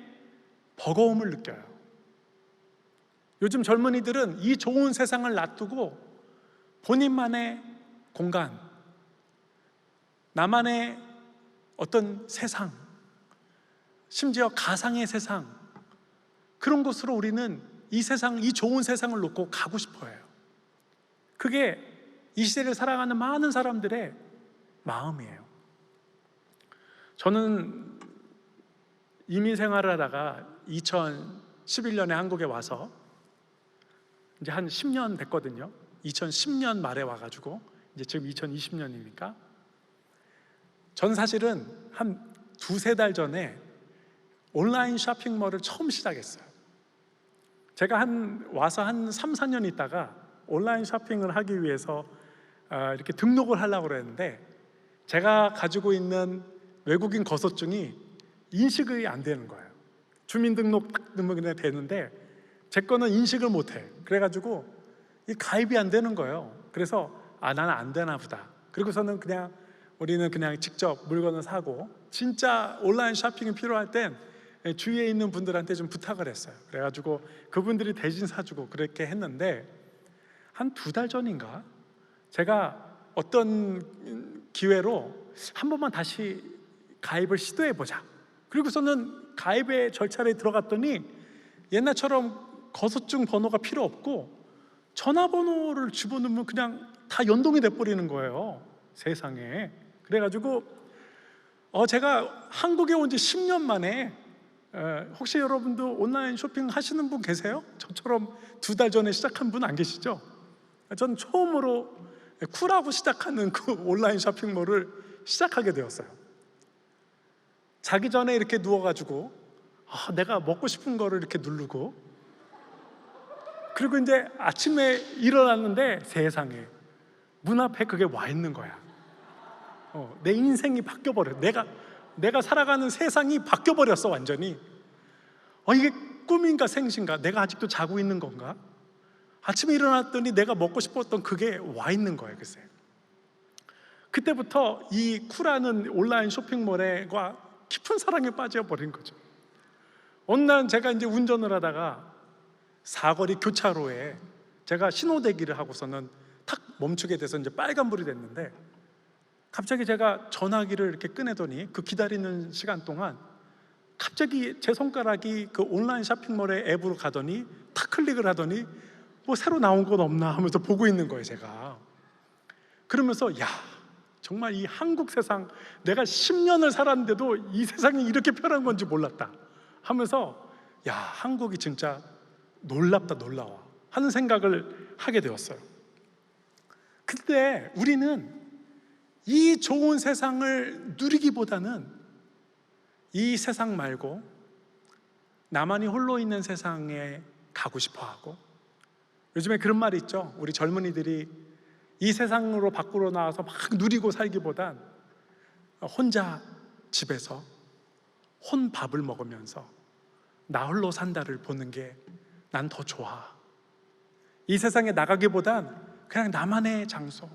버거움을 느껴요. 요즘 젊은이들은 이 좋은 세상을 놔두고 본인만의 공간, 나만의 어떤 세상, 심지어 가상의 세상, 그런 곳으로 우리는 이 세상, 이 좋은 세상을 놓고 가고 싶어 해요. 그게 이 시대를 살아가는 많은 사람들의 마음이에요. 저는 이민 생활을 하다가 2011년에 한국에 와서 이제 한 10년 됐거든요. 2010년 말에 와가지고 이제 지금 2020년이니까 전 사실은 한 두세 달 전에 온라인 쇼핑몰을 처음 시작했어요. 제가 와서 한 3, 4년 있다가 온라인 쇼핑을 하기 위해서 이렇게 등록을 하려고 그랬는데 제가 가지고 있는 외국인 거소증이 인식이 안 되는 거예요. 주민등록 딱 등록이 되는데 제 거는 인식을 못해. 그래가지고 이 가입이 안 되는 거예요. 그래서 나는 안 되나 보다. 그리고서는 우리는 그냥 직접 물건을 사고, 진짜 온라인 쇼핑이 필요할 땐 주위에 있는 분들한테 좀 부탁을 했어요. 그래가지고 그분들이 대신 사주고 그렇게 했는데 한 2달 전인가 제가 어떤 기회로 한 번만 다시 가입을 시도해보자. 그리고서는 가입의 절차에 들어갔더니 옛날처럼 거소증 번호가 필요 없고 전화번호를 집어넣으면 그냥 다 연동이 돼버리는 거예요. 세상에. 그래가지고 제가 한국에 온 지 10년 만에 혹시 여러분도 온라인 쇼핑 하시는 분 계세요? 저처럼 2달 전에 시작한 분 안 계시죠? 전 처음으로 쿨하고 시작하는 그 온라인 쇼핑몰을 시작하게 되었어요. 자기 전에 이렇게 누워가지고 내가 먹고 싶은 거를 이렇게 누르고, 그리고 이제 아침에 일어났는데 세상에 문 앞에 그게 와 있는 거야. 내 인생이 바뀌어버려. 내가 살아가는 세상이 바뀌어버렸어, 완전히. 이게 꿈인가 생신가? 내가 아직도 자고 있는 건가? 아침에 일어났더니 내가 먹고 싶었던 그게 와 있는 거예요, 글쎄. 그때부터 이 쿨하는 온라인 쇼핑몰과 깊은 사랑에 빠져버린 거죠. 어느 날 제가 이제 운전을 하다가 사거리 교차로에 제가 신호대기를 하고서는 탁 멈추게 돼서 이제 빨간불이 됐는데, 갑자기 제가 전화기를 이렇게 꺼내더니 그 기다리는 시간 동안 갑자기 제 손가락이 그 온라인 쇼핑몰의 앱으로 가더니 탁 클릭을 하더니 뭐 새로 나온 건 없나 하면서 보고 있는 거예요, 제가. 그러면서 정말 이 한국 세상, 내가 10년을 살았는데도 이 세상이 이렇게 편한 건지 몰랐다 하면서 한국이 진짜 놀랍다, 놀라워 하는 생각을 하게 되었어요. 그때 우리는 이 좋은 세상을 누리기보다는 이 세상 말고 나만이 홀로 있는 세상에 가고 싶어 하고, 요즘에 그런 말이 있죠. 우리 젊은이들이 이 세상으로 밖으로 나와서 막 누리고 살기보단 혼자 집에서 혼밥을 먹으면서 나 홀로 산다를 보는 게 난 더 좋아. 이 세상에 나가기보단 그냥 나만의 장소,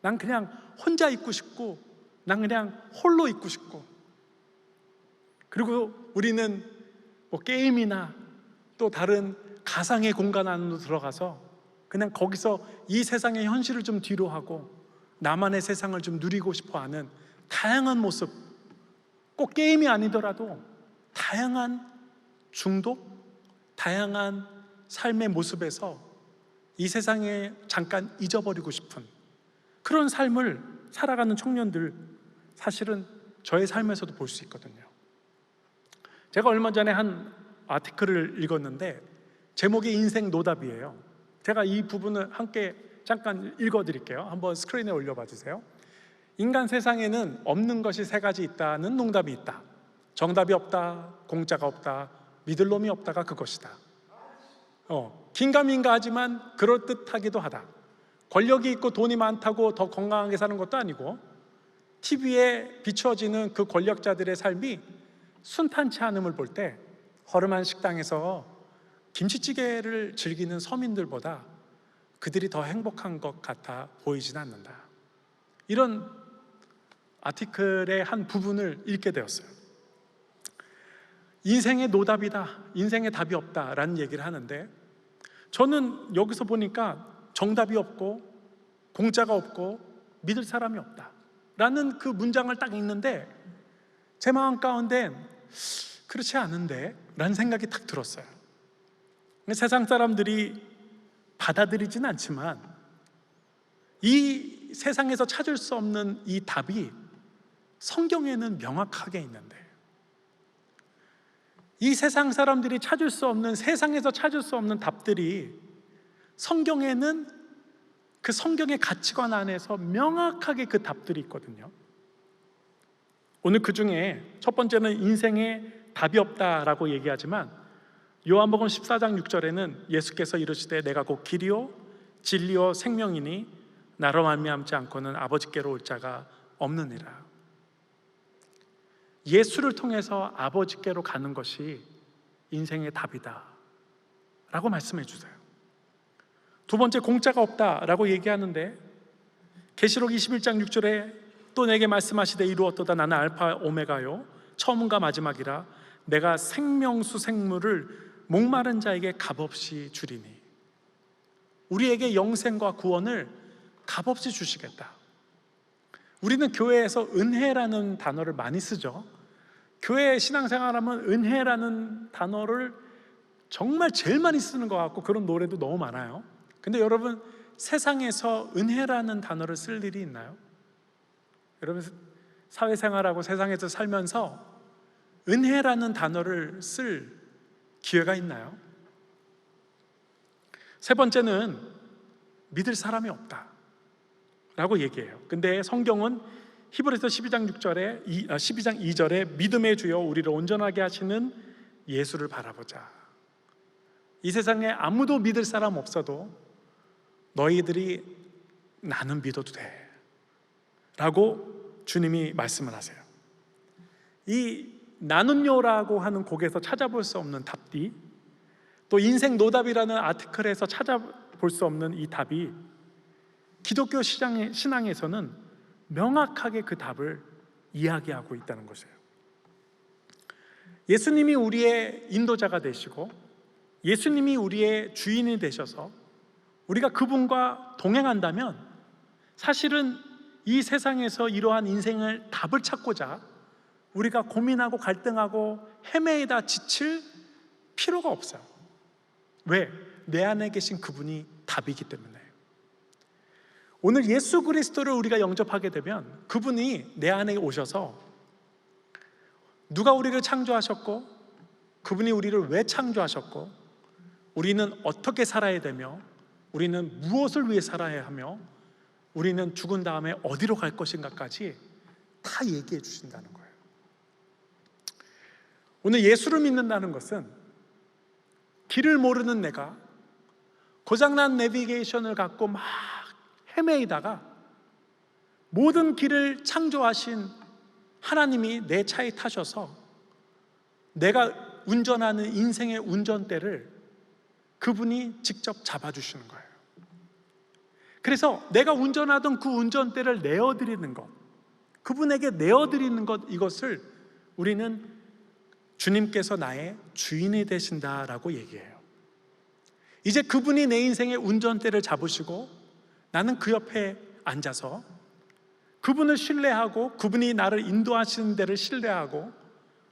난 그냥 혼자 있고 싶고, 난 그냥 홀로 있고 싶고. 그리고 우리는 뭐 게임이나 또 다른 가상의 공간 안으로 들어가서 그냥 거기서 이 세상의 현실을 좀 뒤로 하고 나만의 세상을 좀 누리고 싶어 하는 다양한 모습, 꼭 게임이 아니더라도 다양한 중독, 다양한 삶의 모습에서 이 세상에 잠깐 잊어버리고 싶은 그런 삶을 살아가는 청년들, 사실은 저의 삶에서도 볼 수 있거든요. 제가 얼마 전에 한 아티클을 읽었는데 제목이 인생 노답이에요. 제가 이 부분을 함께 잠깐 읽어드릴게요. 한번 스크린에 올려봐 주세요. 인간 세상에는 없는 것이 3가지 있다는 농담이 있다. 정답이 없다, 공짜가 없다, 믿을 놈이 없다가 그것이다. 긴가민가 하지만 그럴듯하기도 하다. 권력이 있고 돈이 많다고 더 건강하게 사는 것도 아니고, TV에 비추어지는 그 권력자들의 삶이 순탄치 않음을 볼 때 허름한 식당에서 김치찌개를 즐기는 서민들보다 그들이 더 행복한 것 같아 보이진 않는다. 이런 아티클의 한 부분을 읽게 되었어요. 인생의 노답이다, 인생의 답이 없다라는 얘기를 하는데, 저는 여기서 보니까 정답이 없고 공짜가 없고 믿을 사람이 없다 라는 그 문장을 딱 읽는데 제 마음 가운데 그렇지 않은데 라는 생각이 딱 들었어요. 세상 사람들이 받아들이진 않지만 이 세상에서 찾을 수 없는 이 답이 성경에는 명확하게 있는데, 이 세상 사람들이 찾을 수 없는, 세상에서 찾을 수 없는 답들이 성경에는, 그 성경의 가치관 안에서 명확하게 그 답들이 있거든요. 오늘 그 중에 첫 번째는 인생에 답이 없다라고 얘기하지만, 요한복음 14장 6절에는 예수께서 이르시되 내가 곧 길이요 진리요 생명이니 나로 말미암지 않고는 아버지께로 올 자가 없느니라. 예수를 통해서 아버지께로 가는 것이 인생의 답이다 라고 말씀해 주세요. 두 번째, 공짜가 없다라고 얘기하는데, 계시록 21장 6절에 또 내게 말씀하시되 이루었도다. 나는 알파 오메가요 처음과 마지막이라. 내가 생명수 생물을 목마른 자에게 값없이 주리니. 우리에게 영생과 구원을 값없이 주시겠다. 우리는 교회에서 은혜라는 단어를 많이 쓰죠. 교회 신앙생활하면 은혜라는 단어를 정말 제일 많이 쓰는 것 같고, 그런 노래도 너무 많아요. 근데 여러분, 세상에서 은혜라는 단어를 쓸 일이 있나요? 여러분, 사회생활하고 세상에서 살면서 은혜라는 단어를 쓸 기회가 있나요? 세 번째는 믿을 사람이 없다 라고 얘기해요. 근데 성경은 히브리서 12장 2절에 믿음의 주여 우리를 온전하게 하시는 예수를 바라보자. 이 세상에 아무도 믿을 사람 없어도 너희들이 나는 믿어도 돼 라고 주님이 말씀을 하세요. 이 나는요라고 하는 곡에서 찾아볼 수 없는 답이, 또 인생 노답이라는 아티클에서 찾아볼 수 없는 이 답이 기독교 신앙에서는 명확하게 그 답을 이야기하고 있다는 것이에요. 예수님이 우리의 인도자가 되시고 예수님이 우리의 주인이 되셔서 우리가 그분과 동행한다면, 사실은 이 세상에서 이러한 인생을 답을 찾고자 우리가 고민하고 갈등하고 헤매이다 지칠 필요가 없어요. 왜? 내 안에 계신 그분이 답이기 때문에. 오늘 예수 그리스도를 우리가 영접하게 되면 그분이 내 안에 오셔서 누가 우리를 창조하셨고, 그분이 우리를 왜 창조하셨고, 우리는 어떻게 살아야 되며, 우리는 무엇을 위해 살아야 하며, 우리는 죽은 다음에 어디로 갈 것인가까지 다 얘기해 주신다는 거예요. 오늘 예수를 믿는다는 것은 길을 모르는 내가 고장난 내비게이션을 갖고 막 헤매이다가 모든 길을 창조하신 하나님이 내 차에 타셔서 내가 운전하는 인생의 운전대를 그분이 직접 잡아주시는 거예요. 그래서 내가 운전하던 그 운전대를 내어드리는 것, 그분에게 내어드리는 것, 이것을 우리는 주님께서 나의 주인이 되신다라고 얘기해요. 이제 그분이 내 인생의 운전대를 잡으시고 나는 그 옆에 앉아서 그분을 신뢰하고, 그분이 나를 인도하시는 데를 신뢰하고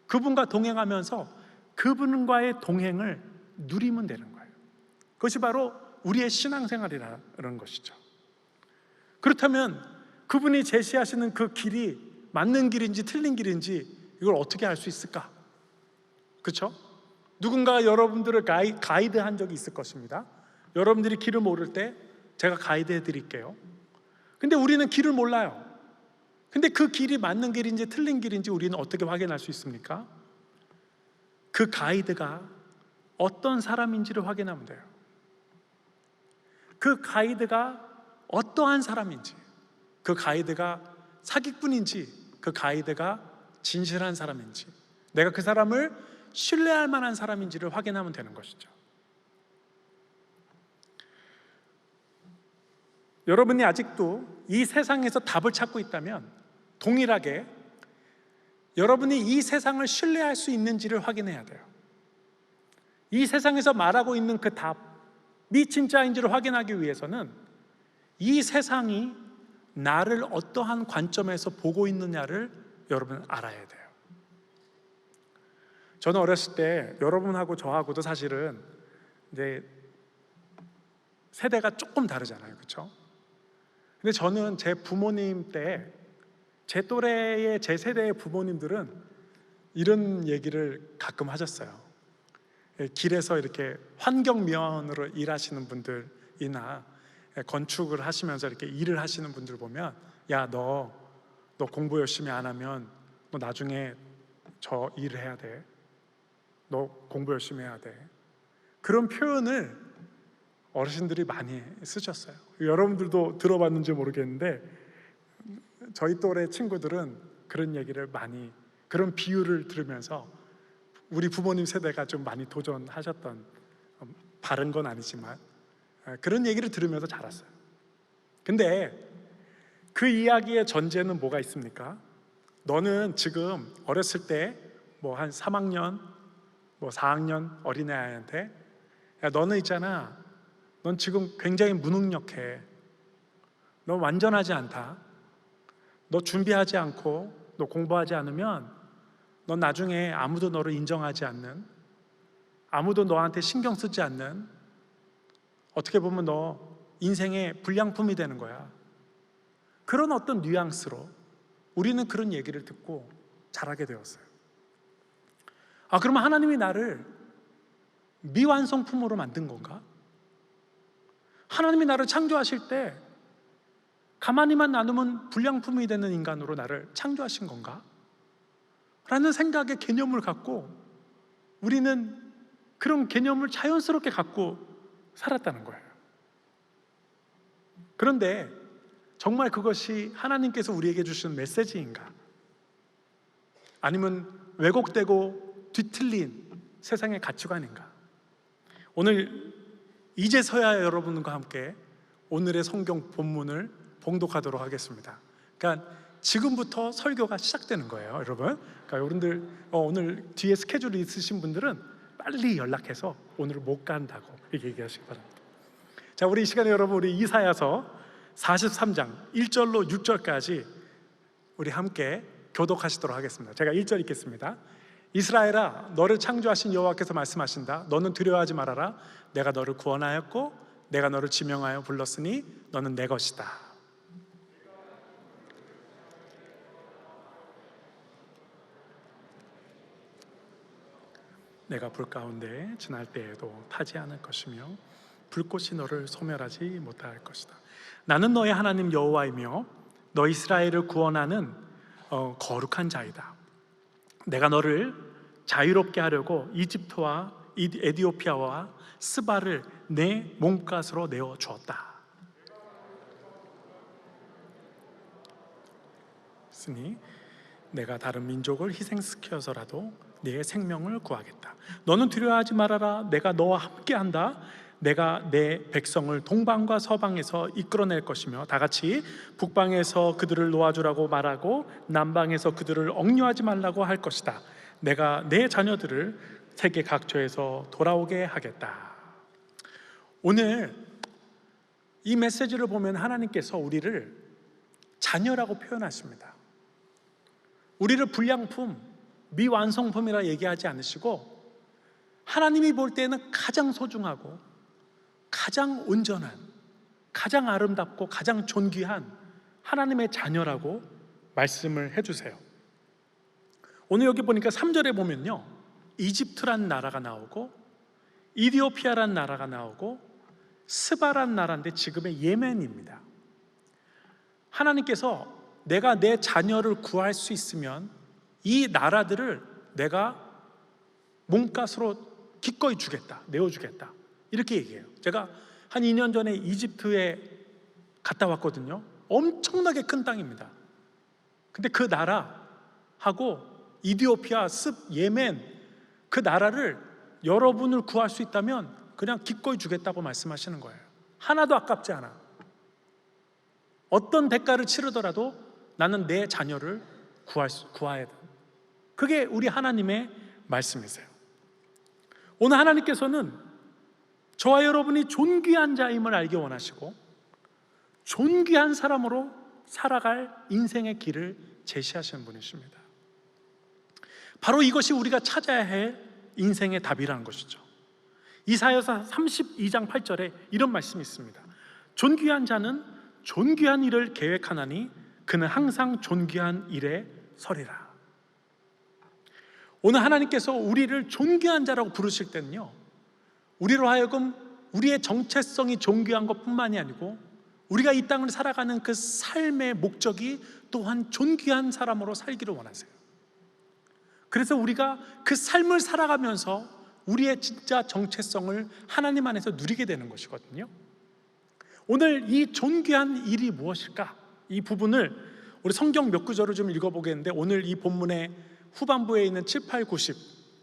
그분과 동행하면서 그분과의 동행을 누리면 되는 거예요. 그것이 바로 우리의 신앙생활이라는 것이죠. 그렇다면 그분이 제시하시는 그 길이 맞는 길인지 틀린 길인지 이걸 어떻게 알 수 있을까? 그렇죠? 누군가 여러분들을 가이드한 적이 있을 것입니다. 여러분들이 길을 모를 때 제가 가이드해 드릴게요. 근데 우리는 길을 몰라요. 근데 그 길이 맞는 길인지 틀린 길인지 우리는 어떻게 확인할 수 있습니까? 그 가이드가 어떤 사람인지를 확인하면 돼요. 그 가이드가 어떠한 사람인지, 그 가이드가 사기꾼인지, 그 가이드가 진실한 사람인지, 내가 그 사람을 신뢰할 만한 사람인지를 확인하면 되는 것이죠. 여러분이 아직도 이 세상에서 답을 찾고 있다면 동일하게 여러분이 이 세상을 신뢰할 수 있는지를 확인해야 돼요. 이 세상에서 말하고 있는 그 답이 진짜인지를 확인하기 위해서는 이 세상이 나를 어떠한 관점에서 보고 있느냐를 여러분은 알아야 돼요. 저는 어렸을 때 여러분하고 저하고도 사실은 이제 세대가 조금 다르잖아요, 그렇죠? 근데 저는 제 부모님 때, 제 또래의 제 세대의 부모님들은 이런 얘기를 가끔 하셨어요. 길에서 이렇게 환경미화원으로 일하시는 분들이나 건축을 하시면서 이렇게 일을 하시는 분들 보면, 야, 너 공부 열심히 안 하면 너 나중에 저 일을 해야 돼. 너 공부 열심히 해야 돼. 그런 표현을 어르신들이 많이 쓰셨어요. 여러분들도 들어봤는지 모르겠는데 저희 또래 친구들은 그런 얘기를 많이, 그런 비유를 들으면서 우리 부모님 세대가 좀 많이 도전하셨던, 바른 건 아니지만 그런 얘기를 들으면서 자랐어요. 근데 그 이야기의 전제는 뭐가 있습니까? 너는 지금 어렸을 때 뭐 한 3학년, 뭐 4학년 어린애한테, 야, 너는 있잖아, 넌 지금 굉장히 무능력해, 너 완전하지 않다, 너 준비하지 않고 너 공부하지 않으면 넌 나중에 아무도 너를 인정하지 않는, 아무도 너한테 신경 쓰지 않는, 어떻게 보면 너 인생의 불량품이 되는 거야. 그런 어떤 뉘앙스로 우리는 그런 얘기를 듣고 자라게 되었어요. 아, 그러면 하나님이 나를 미완성품으로 만든 건가? 하나님이 나를 창조하실 때 가만히만 놔두면 불량품이 되는 인간으로 나를 창조하신 건가? 라는 생각의 개념을 갖고 우리는 그런 개념을 자연스럽게 갖고 살았다는 거예요. 그런데 정말 그것이 하나님께서 우리에게 주신 메시지인가? 아니면 왜곡되고 뒤틀린 세상의 가치관인가? 오늘 이제서야 여러분과 함께 오늘의 성경 본문을 봉독하도록 하겠습니다. 그러니까 지금부터 설교가 시작되는 거예요, 여러분. 그러니까 여러분들 오늘 뒤에 스케줄이 있으신 분들은 빨리 연락해서 오늘 못 간다고 이렇게 얘기하시기 바랍니다. 자, 우리 이 시간에 여러분, 우리 이사야서 43장 1절로 6절까지 우리 함께 교독하시도록 하겠습니다. 제가 1절 읽겠습니다. 이스라엘아, 너를 창조하신 여호와께서 말씀하신다. 너는 두려워하지 말아라. 내가 너를 구원하였고 내가 너를 지명하여 불렀으니 너는 내 것이다. 내가 불 가운데 지날 때에도 타지 않을 것이며 불꽃이 너를 소멸하지 못할 것이다. 나는 너의 하나님 여호와이며 너 이스라엘을 구원하는 거룩한 자이다. 내가 너를 자유롭게 하려고 이집트와 에디오피아와 스바를 내 몸값으로 내어 주었다. 쓰니 내가 다른 민족을 희생시켜서라도 네 생명을 구하겠다. 너는 두려워하지 말아라. 내가 너와 함께한다. 내가 내 백성을 동방과 서방에서 이끌어낼 것이며 다 같이 북방에서 그들을 놓아주라고 말하고 남방에서 그들을 억류하지 말라고 할 것이다. 내가 내 자녀들을 세계 각처에서 돌아오게 하겠다. 오늘 이 메시지를 보면 하나님께서 우리를 자녀라고 표현하십니다. 우리를 불량품, 미완성품이라 얘기하지 않으시고 하나님이 볼 때는 가장 소중하고 가장 온전한, 가장 아름답고 가장 존귀한 하나님의 자녀라고 말씀을 해주세요. 오늘 여기 보니까 3절에 보면요, 이집트란 나라가 나오고 이디오피아란 나라가 나오고 스바란 나라인데 지금의 예멘입니다. 하나님께서 내가 내 자녀를 구할 수 있으면 이 나라들을 내가 몸값으로 기꺼이 주겠다, 내어주겠다, 이렇게 얘기해요. 제가 한 2년 전에 이집트에 갔다 왔거든요. 엄청나게 큰 땅입니다. 근데 그 나라하고 이디오피아, 예멘, 그 나라를 여러분을 구할 수 있다면 그냥 기꺼이 주겠다고 말씀하시는 거예요. 하나도 아깝지 않아. 어떤 대가를 치르더라도 나는 내 자녀를 구해야 돼. 그게 우리 하나님의 말씀이세요. 오늘 하나님께서는 저와 여러분이 존귀한 자임을 알기 원하시고 존귀한 사람으로 살아갈 인생의 길을 제시하시는 분이십니다. 바로 이것이 우리가 찾아야 할 인생의 답이라는 것이죠. 이사야서 32장 8절에 이런 말씀이 있습니다. 존귀한 자는 존귀한 일을 계획하나니 그는 항상 존귀한 일에 서리라. 오늘 하나님께서 우리를 존귀한 자라고 부르실 때는요, 우리로 하여금 우리의 정체성이 존귀한 것뿐만이 아니고 우리가 이 땅을 살아가는 그 삶의 목적이 또한 존귀한 사람으로 살기를 원하세요. 그래서 우리가 그 삶을 살아가면서 우리의 진짜 정체성을 하나님 안에서 누리게 되는 것이거든요. 오늘 이 존귀한 일이 무엇일까? 이 부분을 우리 성경 몇 구절을 좀 읽어보겠는데, 오늘 이 본문의 후반부에 있는 7, 8, 90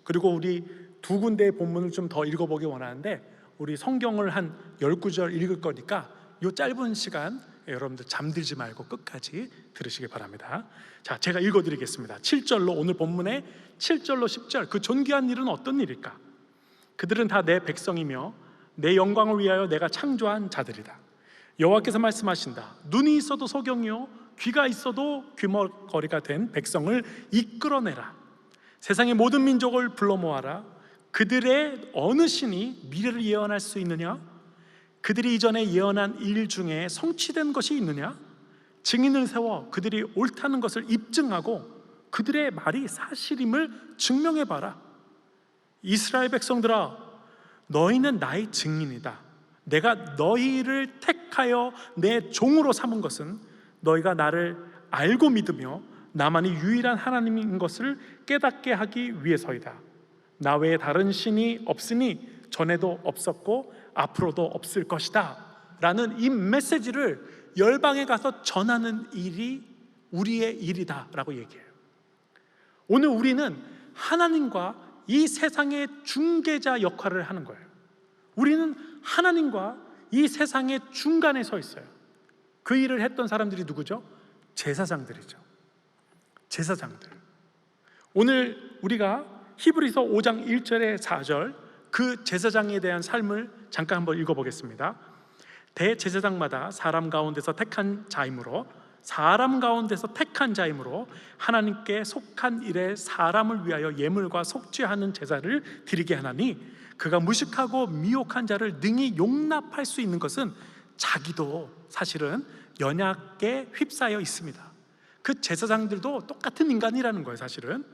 그리고 우리 두 군데의 본문을 좀 더 읽어보기 원하는데, 우리 성경을 한 10구절 읽을 거니까 이 짧은 시간 여러분들 잠들지 말고 끝까지 들으시기 바랍니다. 자, 제가 읽어드리겠습니다. 7절로, 오늘 본문의 7절로 10절, 그 존귀한 일은 어떤 일일까? 그들은 다 내 백성이며 내 영광을 위하여 내가 창조한 자들이다. 여호와께서 말씀하신다. 눈이 있어도 소경이요 귀가 있어도 귀머거리가 된 백성을 이끌어내라. 세상의 모든 민족을 불러 모아라. 그들의 어느 신이 미래를 예언할 수 있느냐? 그들이 이전에 예언한 일 중에 성취된 것이 있느냐? 증인을 세워 그들이 옳다는 것을 입증하고 그들의 말이 사실임을 증명해봐라. 이스라엘 백성들아, 너희는 나의 증인이다. 내가 너희를 택하여 내 종으로 삼은 것은 너희가 나를 알고 믿으며 나만이 유일한 하나님인 것을 깨닫게 하기 위해서이다. 나 외에 다른 신이 없으니 전에도 없었고 앞으로도 없을 것이다 라는 이 메시지를 열방에 가서 전하는 일이 우리의 일이다 라고 얘기해요. 오늘 우리는 하나님과 이 세상의 중개자 역할을 하는 거예요. 우리는 하나님과 이 세상의 중간에 서 있어요. 그 일을 했던 사람들이 누구죠? 제사장들이죠. 제사장들. 오늘 우리가 히브리서 5장 1절에 4절 그 제사장에 대한 삶을 잠깐 한번 읽어보겠습니다. 대제사장마다 사람 가운데서 택한 자이므로 하나님께 속한 일에 사람을 위하여 예물과 속죄하는 제사를 드리게 하나니 그가 무식하고 미혹한 자를 능히 용납할 수 있는 것은 자기도 사실은 연약에 휩싸여 있습니다. 그 제사장들도 똑같은 인간이라는 거예요, 사실은.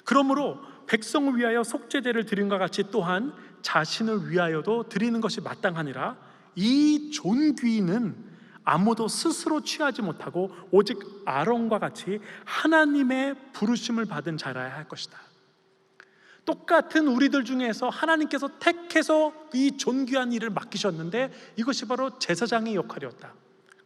그러므로 백성을 위하여 속죄제를 드린 것 같이 또한 자신을 위하여도 드리는 것이 마땅하니라. 이 존귀는 아무도 스스로 취하지 못하고 오직 아론과 같이 하나님의 부르심을 받은 자라야 할 것이다. 똑같은 우리들 중에서 하나님께서 택해서 이 존귀한 일을 맡기셨는데 이것이 바로 제사장의 역할이었다.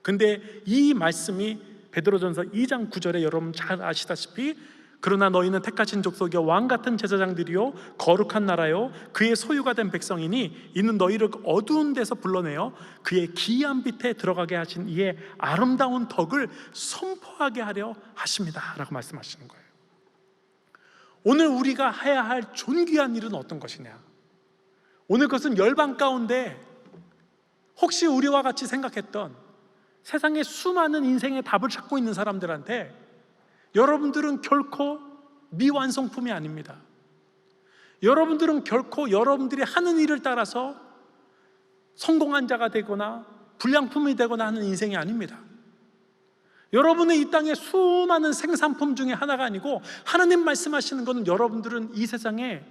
근데 이 말씀이 베드로전서 2장 9절에 여러분 잘 아시다시피 그러나 너희는 택하신 족속이여 왕같은 제사장들이요 거룩한 나라요 그의 소유가 된 백성이니 이는 너희를 어두운 데서 불러내어 그의 기이한 빛에 들어가게 하신 이의 아름다운 덕을 선포하게 하려 하십니다 라고 말씀하시는 거예요. 오늘 우리가 해야 할 존귀한 일은 어떤 것이냐? 오늘 그것은 열방 가운데 혹시 우리와 같이 생각했던 세상의 수많은 인생의 답을 찾고 있는 사람들한테 여러분들은 결코 미완성품이 아닙니다. 여러분들은 결코 여러분들이 하는 일을 따라서 성공한 자가 되거나 불량품이 되거나 하는 인생이 아닙니다. 여러분의 이 땅의 수많은 생산품 중에 하나가 아니고 하나님 말씀하시는 것은 여러분들은 이 세상에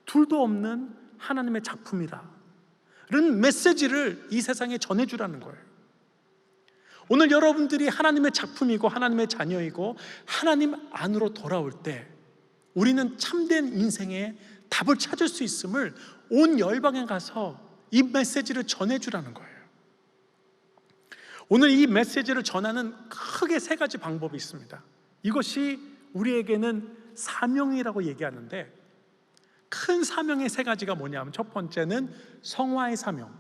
둘도 없는 하나님의 작품이다 라는 메시지를 이 세상에 전해주라는 거예요. 오늘 여러분들이 하나님의 작품이고 하나님의 자녀이고 하나님 안으로 돌아올 때 우리는 참된 인생의 답을 찾을 수 있음을 온 열방에 가서 이 메시지를 전해주라는 거예요. 오늘 이 메시지를 전하는 크게 세 가지 방법이 있습니다. 이것이 우리에게는 사명이라고 얘기하는데 큰 사명의 세 가지가 뭐냐면 첫 번째는 성화의 사명.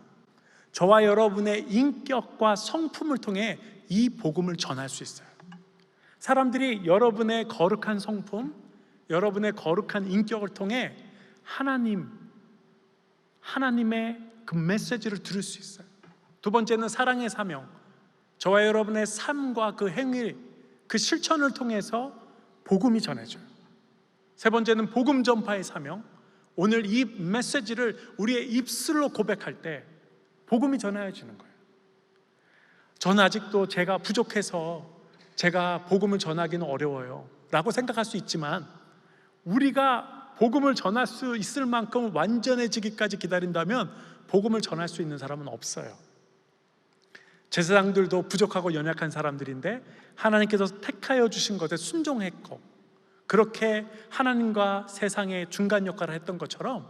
저와 여러분의 인격과 성품을 통해 이 복음을 전할 수 있어요. 사람들이 여러분의 거룩한 성품, 여러분의 거룩한 인격을 통해 하나님의 그 메시지를 들을 수 있어요. 두 번째는 사랑의 사명. 저와 여러분의 삶과 그 행위, 그 실천을 통해서 복음이 전해져요. 세 번째는 복음 전파의 사명. 오늘 이 메시지를 우리의 입술로 고백할 때 복음이 전해지는 거예요. 저는 아직도 제가 부족해서 제가 복음을 전하기는 어려워요 라고 생각할 수 있지만, 우리가 복음을 전할 수 있을 만큼 완전해지기까지 기다린다면 복음을 전할 수 있는 사람은 없어요. 제사장들도 부족하고 연약한 사람들인데 하나님께서 택하여 주신 것에 순종했고, 그렇게 하나님과 세상의 중간 역할을 했던 것처럼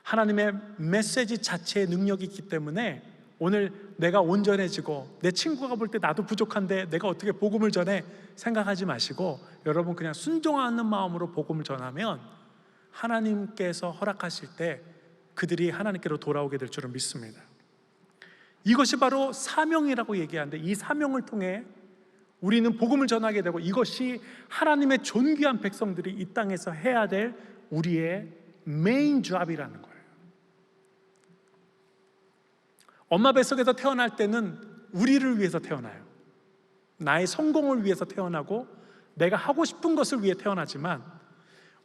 하나님의 메시지 자체의 능력이 있기 때문에 오늘 내가 온전해지고 내 친구가 볼 때 나도 부족한데 내가 어떻게 복음을 전해 생각하지 마시고, 여러분 그냥 순종하는 마음으로 복음을 전하면 하나님께서 허락하실 때 그들이 하나님께로 돌아오게 될 줄은 믿습니다. 이것이 바로 사명이라고 얘기하는데, 이 사명을 통해 우리는 복음을 전하게 되고, 이것이 하나님의 존귀한 백성들이 이 땅에서 해야 될 우리의 메인 잡이라는 거예요. 엄마 뱃속에서 태어날 때는 우리를 위해서 태어나요. 나의 성공을 위해서 태어나고 내가 하고 싶은 것을 위해 태어나지만,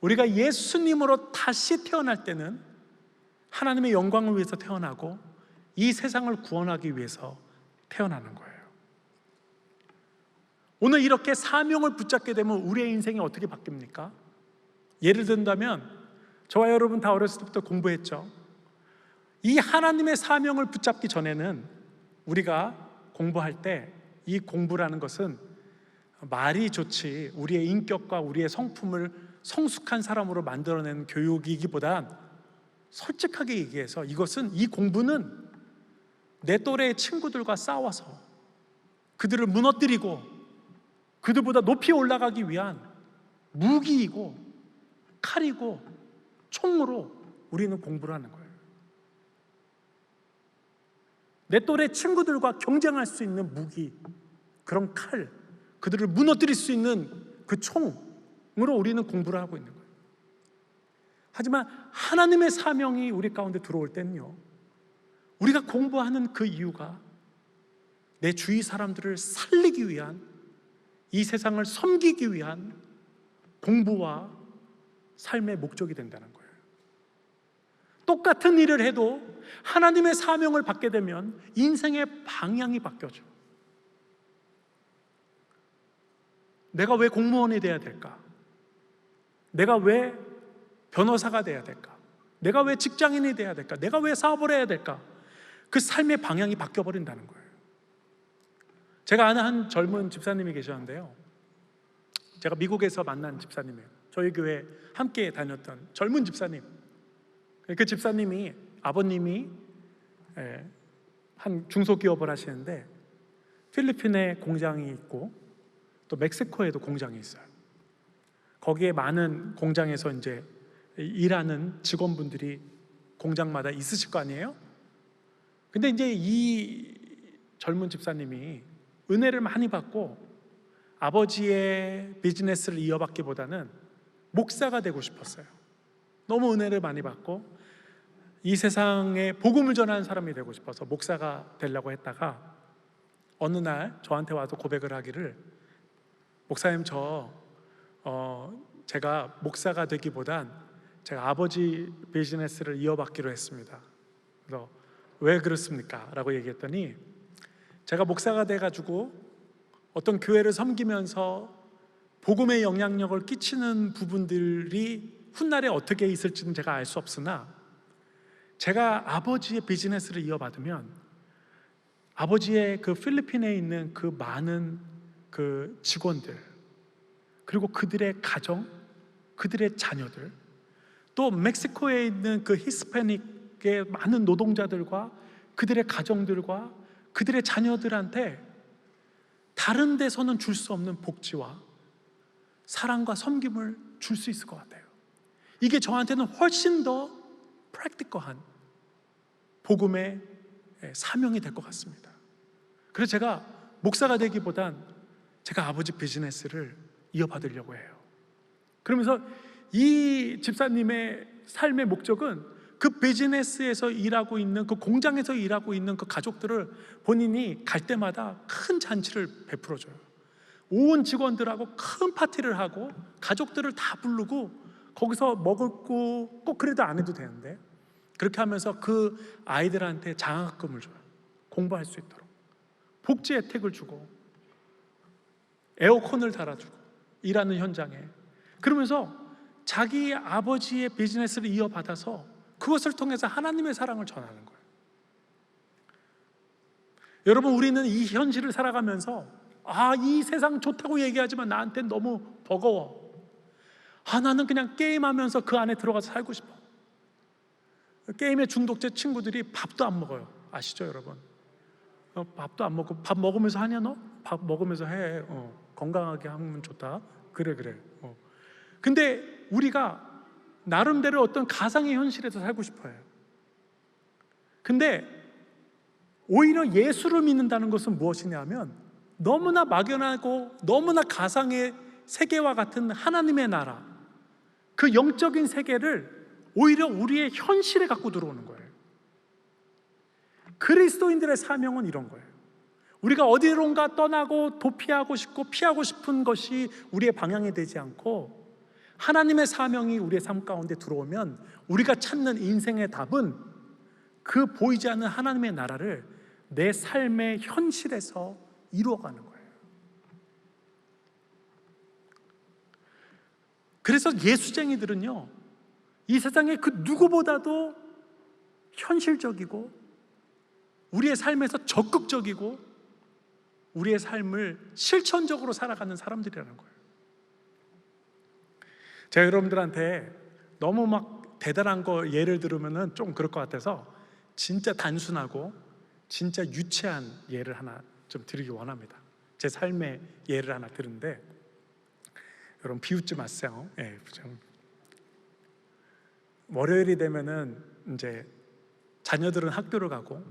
우리가 예수님으로 다시 태어날 때는 하나님의 영광을 위해서 태어나고 이 세상을 구원하기 위해서 태어나는 거예요. 오늘 이렇게 사명을 붙잡게 되면 우리의 인생이 어떻게 바뀝니까? 예를 든다면, 저와 여러분 다 어렸을 때부터 공부했죠. 이 하나님의 사명을 붙잡기 전에는 우리가 공부할 때 이 공부라는 것은 말이 좋지 우리의 인격과 우리의 성품을 성숙한 사람으로 만들어내는 교육이기보단, 솔직하게 얘기해서 이것은, 이 공부는 내 또래의 친구들과 싸워서 그들을 무너뜨리고 그들보다 높이 올라가기 위한 무기이고 칼이고 총으로 우리는 공부를 하는 거예요. 내 또래 친구들과 경쟁할 수 있는 무기, 그런 칼, 그들을 무너뜨릴 수 있는 그 총으로 우리는 공부를 하고 있는 거예요. 하지만 하나님의 사명이 우리 가운데 들어올 때는요, 우리가 공부하는 그 이유가 내 주위 사람들을 살리기 위한, 이 세상을 섬기기 위한 공부와 삶의 목적이 된다는 거예요. 똑같은 일을 해도 하나님의 사명을 받게 되면 인생의 방향이 바뀌어져. 내가 왜 공무원이 돼야 될까? 내가 왜 변호사가 돼야 될까? 내가 왜 직장인이 돼야 될까? 내가 왜 사업을 해야 될까? 그 삶의 방향이 바뀌어버린다는 거예요. 제가 아는 한 젊은 집사님이 계셨는데요, 제가 미국에서 만난 집사님이에요. 저희 교회 함께 다녔던 젊은 집사님. 그 집사님이, 아버님이 한 중소기업을 하시는데 필리핀에 공장이 있고 또 멕시코에도 공장이 있어요. 거기에 많은 공장에서 이제 일하는 직원분들이 공장마다 있으실 거 아니에요? 근데 이제 이 젊은 집사님이 은혜를 많이 받고 아버지의 비즈니스를 이어받기보다는 목사가 되고 싶었어요. 너무 은혜를 많이 받고 이 세상에 복음을 전하는 사람이 되고 싶어서 목사가 되려고 했다가 어느 날 저한테 와서 고백을 하기를, 목사님 제가 목사가 되기보단 제가 아버지 비즈니스를 이어받기로 했습니다. 그래서 왜 그렇습니까? 라고 얘기했더니, 제가 목사가 돼가지고 어떤 교회를 섬기면서 복음의 영향력을 끼치는 부분들이 훗날에 어떻게 있을지는 제가 알 수 없으나, 제가 아버지의 비즈니스를 이어받으면 아버지의 그 필리핀에 있는 그 많은 그 직원들, 그리고 그들의 가정, 그들의 자녀들, 또 멕시코에 있는 그 히스패닉의 많은 노동자들과 그들의 가정들과 그들의 자녀들한테 다른 데서는 줄 수 없는 복지와 사랑과 섬김을 줄 수 있을 것 같아요. 이게 저한테는 훨씬 더 프랙티컬한 복음의 사명이 될 것 같습니다. 그래서 제가 목사가 되기보단 제가 아버지 비즈니스를 이어받으려고 해요. 그러면서 이 집사님의 삶의 목적은 그 비즈니스에서 일하고 있는, 그 공장에서 일하고 있는 그 가족들을 본인이 갈 때마다 큰 잔치를 베풀어줘요. 온 직원들하고 큰 파티를 하고 가족들을 다 부르고 거기서 먹고 꼭 그래도 안 해도 되는데 그렇게 하면서 그 아이들한테 장학금을 줘요. 공부할 수 있도록 복지 혜택을 주고 에어컨을 달아주고 일하는 현장에 그러면서 자기 아버지의 비즈니스를 이어받아서 그것을 통해서 하나님의 사랑을 전하는 거예요. 여러분, 우리는 이 현실을 살아가면서 이 세상 좋다고 얘기하지만 나한테는 너무 버거워. 나는 그냥 게임하면서 그 안에 들어가서 살고 싶어. 게임에 중독된 친구들이 밥도 안 먹어요. 아시죠, 여러분? 밥도 안 먹고 밥 먹으면서 하냐 너? 밥 먹으면서 해. 건강하게 하면 좋다. 그래. 근데 우리가 나름대로 어떤 가상의 현실에서 살고 싶어요. 근데 오히려 예수를 믿는다는 것은 무엇이냐면 너무나 막연하고 너무나 가상의 세계와 같은 하나님의 나라, 그 영적인 세계를 오히려 우리의 현실에 갖고 들어오는 거예요. 그리스도인들의 사명은 이런 거예요. 우리가 어디론가 떠나고 도피하고 싶고 피하고 싶은 것이 우리의 방향이 되지 않고 하나님의 사명이 우리의 삶 가운데 들어오면 우리가 찾는 인생의 답은 그 보이지 않는 하나님의 나라를 내 삶의 현실에서 이루어가는 거예요. 그래서 예수쟁이들은요, 이 세상의 그 누구보다도 현실적이고 우리의 삶에서 적극적이고 우리의 삶을 실천적으로 살아가는 사람들이라는 거예요. 제가 여러분들한테 너무 막 대단한 거 예를 들으면은 좀 그럴 것 같아서 진짜 단순하고 진짜 유치한 예를 하나 좀 드리기 원합니다. 제 삶의 예를 하나 드는데 여러분 비웃지 마세요. 월요일이 되면은 이제 자녀들은 학교를 가고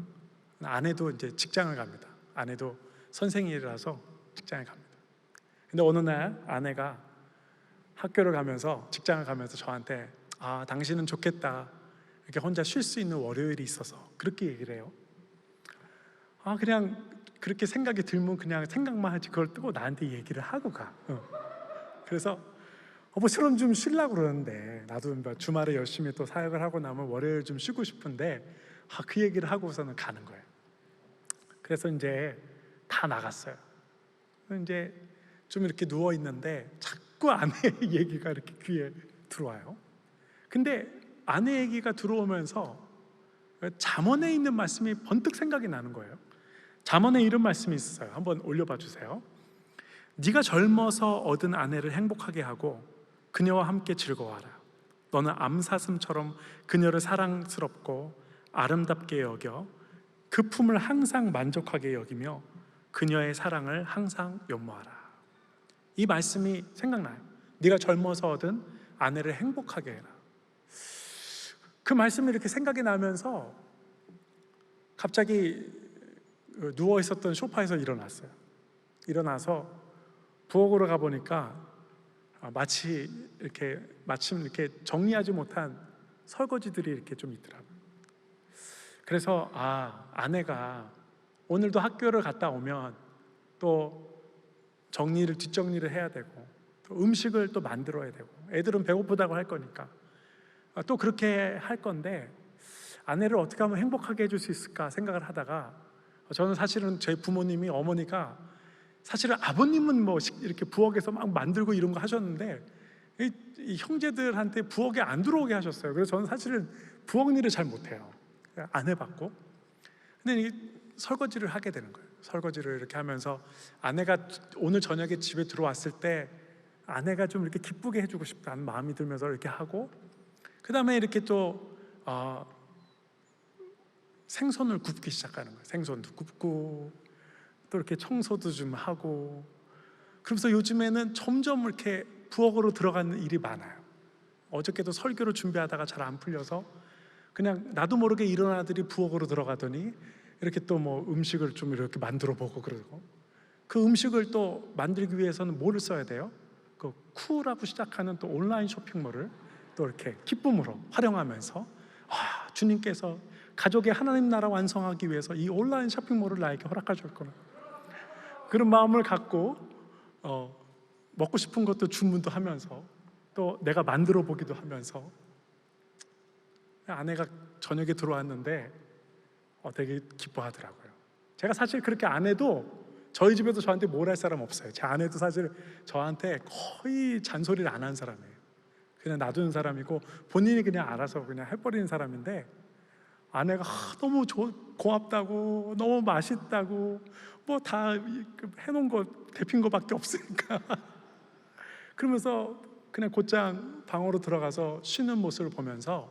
아내도 이제 직장을 갑니다. 아내도 선생님이라서 직장에 갑니다. 근데 어느 날 아내가 학교를 가면서 직장을 가면서 저한테 당신은 좋겠다. 이렇게 혼자 쉴 수 있는 월요일이 있어서 그렇게 얘기를 해요. 그냥 그렇게 생각이 들면 그냥 생각만 하지 그걸 뜨고 나한테 얘기를 하고 가. 그래서 실은 좀 쉬려고 그러는데 나도 주말에 열심히 또 사역을 하고 나면 월요일 좀 쉬고 싶은데 그 얘기를 하고서는 가는 거예요. 그래서 이제 다 나갔어요. 이제 좀 이렇게 누워 있는데 자꾸 아내 얘기가 이렇게 귀에 들어와요. 근데 아내 얘기가 들어오면서 잠언에 있는 말씀이 번뜩 생각이 나는 거예요. 잠언에 이런 말씀이 있어요. 한번 올려봐 주세요. 네가 젊어서 얻은 아내를 행복하게 하고 그녀와 함께 즐거워하라. 너는 암사슴처럼 그녀를 사랑스럽고 아름답게 여겨 그 품을 항상 만족하게 여기며 그녀의 사랑을 항상 연모하라. 이 말씀이 생각나요. 네가 젊어서 얻은 아내를 행복하게 해라. 그 말씀이 이렇게 생각이 나면서 갑자기 누워 있었던 소파에서 일어났어요. 일어나서 부엌으로 가보니까 마침 이렇게 정리하지 못한 설거지들이 이렇게 좀 있더라고요. 그래서 아내가 오늘도 학교를 갔다 오면 또 뒷정리를 해야 되고 또 음식을 또 만들어야 되고 애들은 배고프다고 할 거니까 또 그렇게 할 건데 아내를 어떻게 하면 행복하게 해줄 수 있을까 생각을 하다가 저는 사실은 제 부모님이 어머니가 사실은 아버님은 이렇게 부엌에서 막 만들고 이런 거 하셨는데 이 형제들한테 부엌에 안 들어오게 하셨어요. 그래서 저는 사실은 부엌 일을 잘 못해요. 안 해봤고 근데 설거지를 하게 되는 거예요. 설거지를 이렇게 하면서 아내가 오늘 저녁에 집에 들어왔을 때 아내가 좀 이렇게 기쁘게 해주고 싶다는 마음이 들면서 이렇게 하고 그 다음에 이렇게 또 생선을 굽기 시작하는 거예요. 생선도 굽고 또 이렇게 청소도 좀 하고 그러면서 요즘에는 점점 이렇게 부엌으로 들어가는 일이 많아요. 어저께도 설교를 준비하다가 잘 안 풀려서 그냥 나도 모르게 일어나들이 부엌으로 들어가더니 이렇게 또 음식을 좀 이렇게 만들어 보고 그러고 그 음식을 또 만들기 위해서는 뭐를 써야 돼요? 그 쿠라고 시작하는 또 온라인 쇼핑몰을 또 이렇게 기쁨으로 활용하면서 주님께서 가족의 하나님 나라 완성하기 위해서 이 온라인 쇼핑몰을 나에게 허락하셨구나 그런 마음을 갖고 먹고 싶은 것도 주문도 하면서 또 내가 만들어 보기도 하면서 아내가 저녁에 들어왔는데 되게 기뻐하더라고요. 제가 사실 그렇게 안 해도 저희 집에도 저한테 뭘 할 사람 없어요. 제 아내도 사실 저한테 거의 잔소리를 안 한 사람이에요. 그냥 놔두는 사람이고 본인이 그냥 알아서 그냥 해버리는 사람인데, 아내가 너무 고맙다고, 너무 맛있다고, 뭐 다 해놓은 거 데핀 거밖에 없으니까 그러면서 그냥 곧장 방으로 들어가서 쉬는 모습을 보면서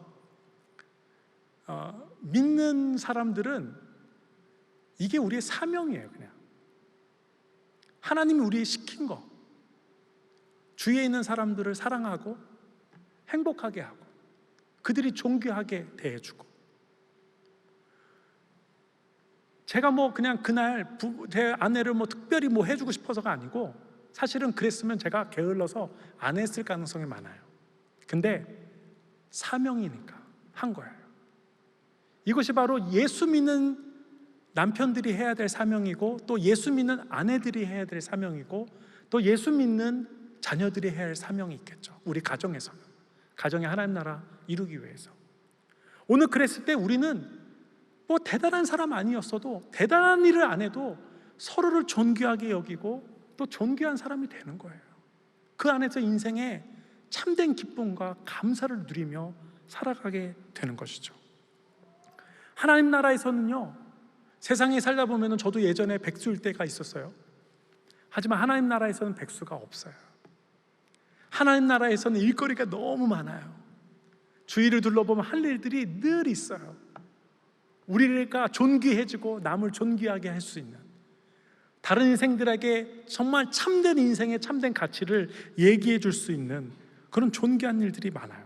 믿는 사람들은 이게 우리의 사명이에요. 그냥 하나님이 우리의 시킨 거, 주위에 있는 사람들을 사랑하고 행복하게 하고 그들이 존귀하게 대해주고. 제가 뭐 그냥 그날 제 아내를 뭐 특별히 뭐 해주고 싶어서가 아니고, 사실은 그랬으면 제가 게을러서 안 했을 가능성이 많아요. 근데 사명이니까 한 거예요. 이것이 바로 예수 믿는 남편들이 해야 될 사명이고, 또 예수 믿는 아내들이 해야 될 사명이고, 또 예수 믿는 자녀들이 해야 할 사명이 있겠죠. 우리 가정에서는, 가정의 하나님 나라 이루기 위해서. 오늘 그랬을 때 우리는 뭐 대단한 사람 아니었어도, 대단한 일을 안 해도 서로를 존귀하게 여기고 또 존귀한 사람이 되는 거예요. 그 안에서 인생의 참된 기쁨과 감사를 누리며 살아가게 되는 것이죠. 하나님 나라에서는요, 세상에 살다 보면 저도 예전에 백수일 때가 있었어요. 하지만 하나님 나라에서는 백수가 없어요. 하나님 나라에서는 일거리가 너무 많아요. 주위를 둘러보면 할 일들이 늘 있어요. 우리가 존귀해지고 남을 존귀하게 할 수 있는, 다른 인생들에게 정말 참된 인생의 참된 가치를 얘기해 줄 수 있는 그런 존귀한 일들이 많아요.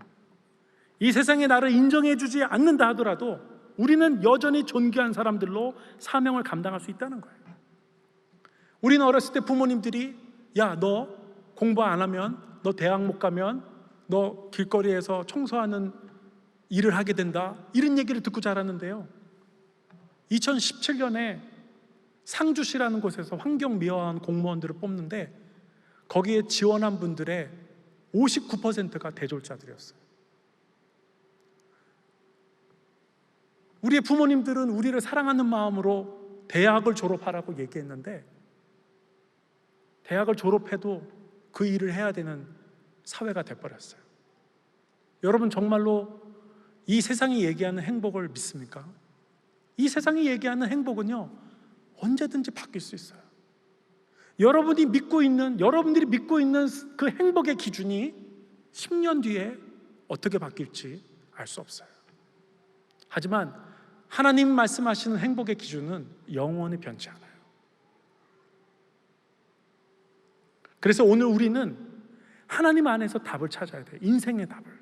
이 세상에 나를 인정해 주지 않는다 하더라도 우리는 여전히 존귀한 사람들로 사명을 감당할 수 있다는 거예요. 우리는 어렸을 때 부모님들이 야, 너 공부 안 하면, 너 대학 못 가면 너 길거리에서 청소하는 일을 하게 된다, 이런 얘기를 듣고 자랐는데요, 2017년에 상주시라는 곳에서 환경미화원 공무원들을 뽑는데 거기에 지원한 분들의 59%가 대졸자들이었어요. 우리의 부모님들은 우리를 사랑하는 마음으로 대학을 졸업하라고 얘기했는데, 대학을 졸업해도 그 일을 해야 되는 사회가 돼버렸어요. 여러분, 정말로 이 세상이 얘기하는 행복을 믿습니까? 이 세상이 얘기하는 행복은요, 언제든지 바뀔 수 있어요. 여러분들이 믿고 있는 그 행복의 기준이 10년 뒤에 어떻게 바뀔지 알 수 없어요. 하지만 하나님 말씀하시는 행복의 기준은 영원히 변치 않아요. 그래서 오늘 우리는 하나님 안에서 답을 찾아야 돼요. 인생의 답을.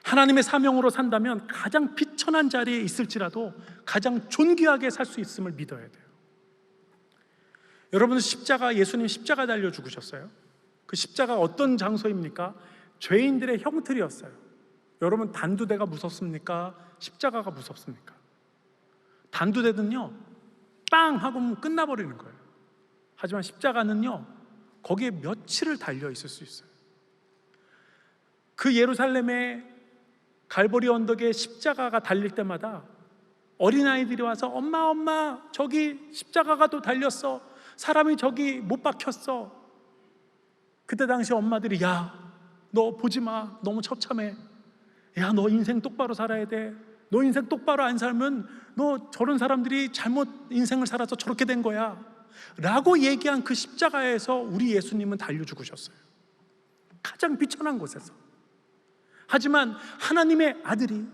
하나님의 사명으로 산다면 가장 비천한 자리에 있을지라도 가장 존귀하게 살 수 있음을 믿어야 돼요. 여러분, 예수님 십자가 달려 죽으셨어요. 그 십자가 어떤 장소입니까? 죄인들의 형틀이었어요. 여러분, 단두대가 무섭습니까? 십자가가 무섭습니까? 단두대는요, 빵 하고 끝나버리는 거예요. 하지만 십자가는요, 거기에 며칠을 달려 있을 수 있어요. 그 예루살렘의 갈보리 언덕에 십자가가 달릴 때마다 어린아이들이 와서 엄마 저기 십자가가 또 달렸어, 사람이 저기 못 박혔어. 그때 당시 엄마들이 야, 너 보지 마, 너무 처참해. 야, 너 인생 똑바로 살아야 돼. 너 인생 똑바로 안 살면 너 저런 사람들이 잘못 인생을 살아서 저렇게 된 거야 라고 얘기한 그 십자가에서 우리 예수님은 달려 죽으셨어요. 가장 비천한 곳에서. 하지만 하나님의 아들이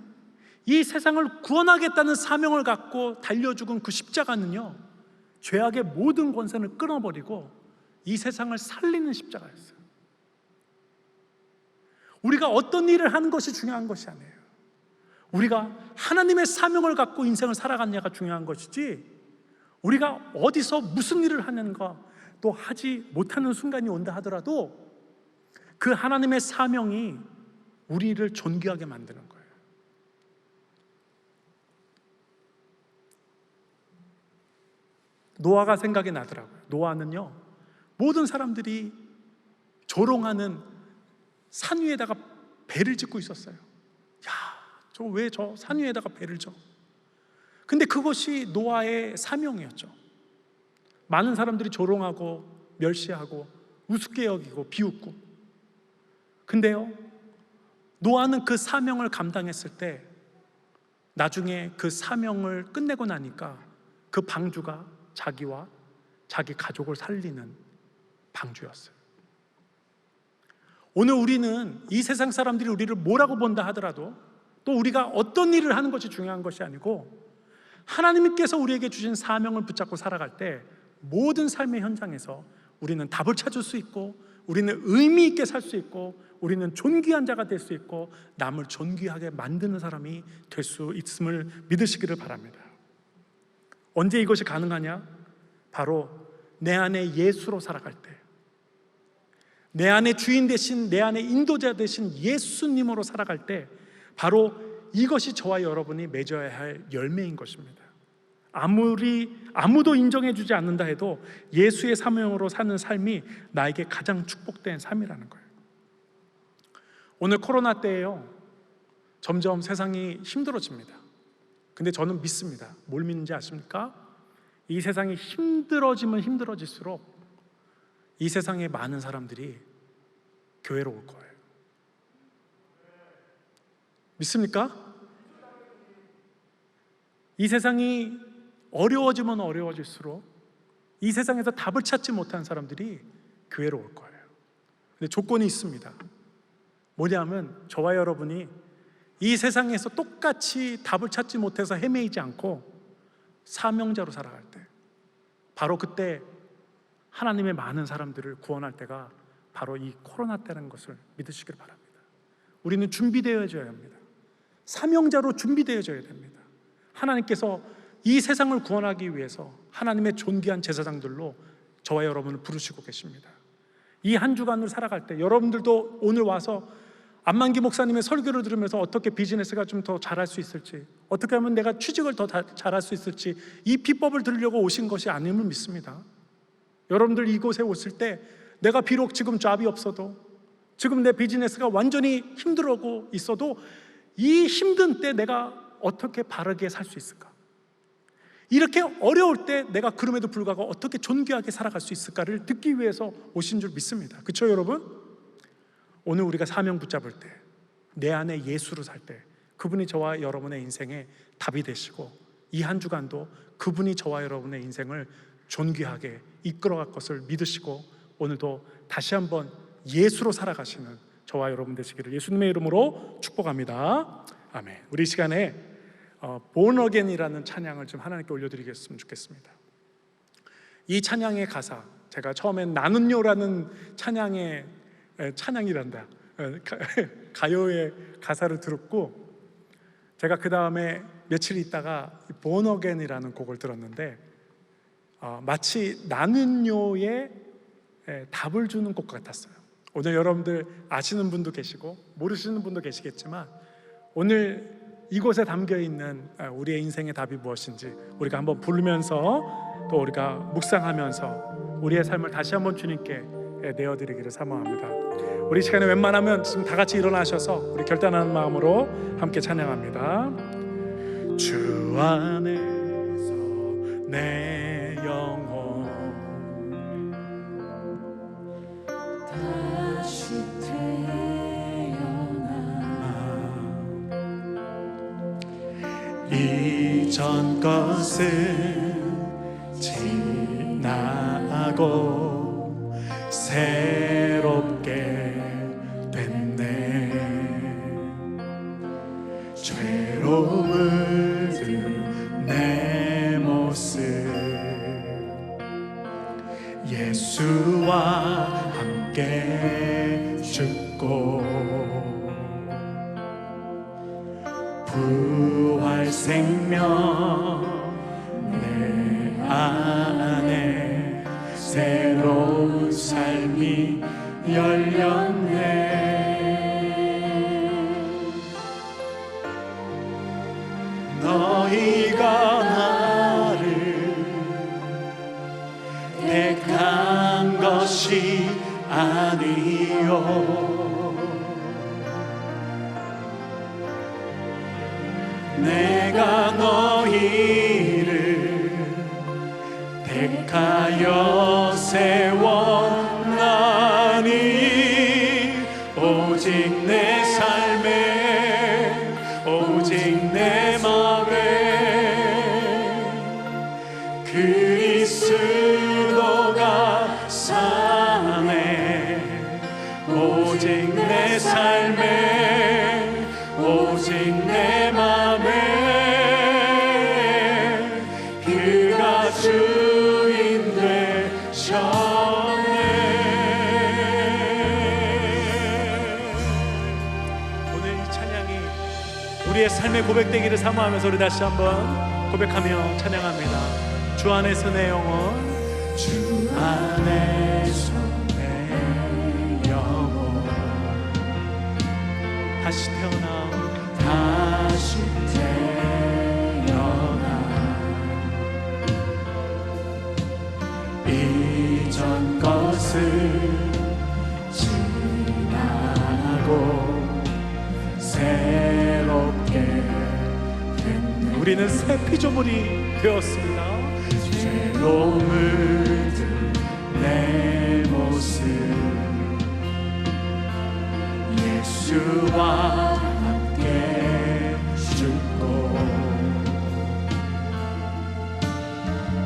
이 세상을 구원하겠다는 사명을 갖고 달려 죽은 그 십자가는요, 죄악의 모든 권세를 끊어버리고 이 세상을 살리는 십자가였어요. 우리가 어떤 일을 하는 것이 중요한 것이 아니에요. 우리가 하나님의 사명을 갖고 인생을 살아갔냐가 중요한 것이지, 우리가 어디서 무슨 일을 하는가, 또 하지 못하는 순간이 온다 하더라도 그 하나님의 사명이 우리를 존귀하게 만드는 거예요. 노아가 생각이 나더라고요. 노아는요, 모든 사람들이 조롱하는 산 위에다가 배를 짓고 있었어요. 야, 저 왜 저 산 위에다가 배를 져? 근데 그것이 노아의 사명이었죠. 많은 사람들이 조롱하고 멸시하고 우습게 여기고 비웃고, 근데요, 노아는 그 사명을 감당했을 때 나중에 그 사명을 끝내고 나니까 그 방주가 자기와 자기 가족을 살리는 방주였어요. 오늘 우리는 이 세상 사람들이 우리를 뭐라고 본다 하더라도, 또 우리가 어떤 일을 하는 것이 중요한 것이 아니고, 하나님께서 우리에게 주신 사명을 붙잡고 살아갈 때 모든 삶의 현장에서 우리는 답을 찾을 수 있고, 우리는 의미 있게 살 수 있고, 우리는 존귀한 자가 될 수 있고, 남을 존귀하게 만드는 사람이 될 수 있음을 믿으시기를 바랍니다. 언제 이것이 가능하냐? 바로 내 안에 예수로 살아갈 때, 내 안에 주인 되신, 내 안에 인도자 되신 예수님으로 살아갈 때, 바로 이것이 저와 여러분이 맺어야 할 열매인 것입니다. 아무도 인정해주지 않는다 해도 예수의 사명으로 사는 삶이 나에게 가장 축복된 삶이라는 거예요. 오늘 코로나 때에요, 점점 세상이 힘들어집니다. 근데 저는 믿습니다. 뭘 믿는지 아십니까? 이 세상이 힘들어지면 힘들어질수록 이 세상에 많은 사람들이 교회로 올 거예요. 믿습니까? 이 세상이 어려워지면 어려워질수록 이 세상에서 답을 찾지 못한 사람들이 교회로 올 거예요. 근데 조건이 있습니다. 뭐냐면 저와 여러분이 이 세상에서 똑같이 답을 찾지 못해서 헤매이지 않고 사명자로 살아갈 때, 바로 그때 하나님의 많은 사람들을 구원할 때가 바로 이 코로나 때라는 것을 믿으시길 바랍니다. 우리는 준비되어져야 합니다. 사명자로 준비되어져야 됩니다. 하나님께서 이 세상을 구원하기 위해서 하나님의 존귀한 제사장들로 저와 여러분을 부르시고 계십니다. 이 한 주간을 살아갈 때 여러분들도 오늘 와서 안만기 목사님의 설교를 들으면서 어떻게 비즈니스가 좀 더 잘할 수 있을지, 어떻게 하면 내가 취직을 더 잘할 수 있을지, 이 비법을 들으려고 오신 것이 아님을 믿습니다. 여러분들 이곳에 오실 때 내가 비록 지금 잡이 없어도, 지금 내 비즈니스가 완전히 힘들어하고 있어도 이 힘든 때 내가 어떻게 바르게 살 수 있을까? 이렇게 어려울 때 내가 그럼에도 불구하고 어떻게 존귀하게 살아갈 수 있을까를 듣기 위해서 오신 줄 믿습니다. 그렇죠, 여러분? 오늘 우리가 사명 붙잡을 때, 내 안에 예수로 살 때, 그분이 저와 여러분의 인생에 답이 되시고, 이 한 주간도 그분이 저와 여러분의 인생을 존귀하게 이끌어갈 것을 믿으시고, 오늘도 다시 한번 예수로 살아가시는 저와 여러분 되시기를 예수님의 이름으로 축복합니다. 아멘. 우리 시간에 Born Again이라는 찬양을 좀 하나님께 올려드리겠으면 좋겠습니다. 이 찬양의 가사, 제가 처음엔 나는요라는 찬양이란다, 가요의 가사를 들었고, 제가 그 다음에 며칠 있다가 Born Again이라는 곡을 들었는데, 마치 나는요에 답을 주는 곡 같았어요. 오늘 여러분들 아시는 분도 계시고 모르시는 분도 계시겠지만, 오늘 이곳에 담겨있는 우리의 인생의 답이 무엇인지 우리가 한번 부르면서, 또 우리가 묵상하면서 우리의 삶을 다시 한번 주님께 내어드리기를 사모합니다. 우리 시간에 웬만하면 지금 다 같이 일어나셔서 우리 결단하는 마음으로 함께 찬양합니다. 주 안에서 내 영혼 다시 이전 것은 지나고 새롭게 됐네. 죄로 물든 내 모습 예수와 함께 죽고 부활 생명 내 안에 새로운 삶이 열렸네. 너희가 나를 택한 것이 아니요 내가 너희를 택하여 세웠나니 오직 내 삶에 오직 내 맘에 그리스도가 사네 오직 내 삶에 오직 내 맘에 그가 주인 되셨네. 오늘 이 찬양이 우리의 삶의 고백되기를 사모하면서 우리 다시 한번 고백하며 찬양합니다. 주 안에서 내 영혼 주 안에서 내 영혼 다시 태어나 다시 태어나 이전 것을 지나고 새롭게 됐네. 우리는 새 피조물이 되었습니다. 죄로 물든 내 모습 예수와 함께 죽고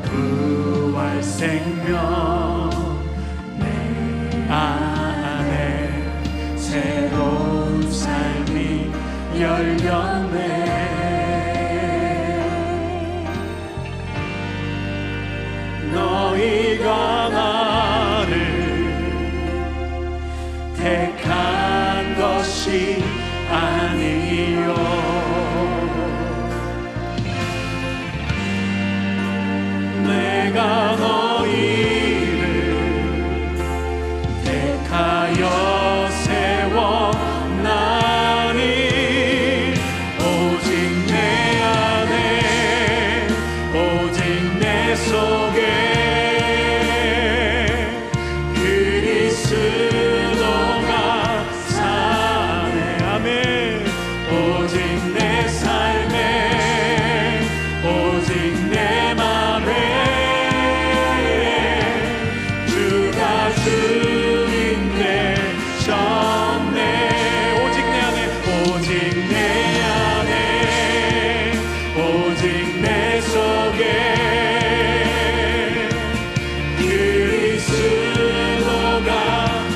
부활 생명 내 안에 새로운 삶이 열렸네. 너희가 나를 택한 것이 아니요 내가 너희를 택하여 세웠나니 오직 내 안에 오직 내 속에 그리스도가 사네. 아멘. 오직 내 삶에 오직 내 맘에 주가 주인 되셨네. 오직 내 안에 오직 내 안에 오직 내 속에 그리스도가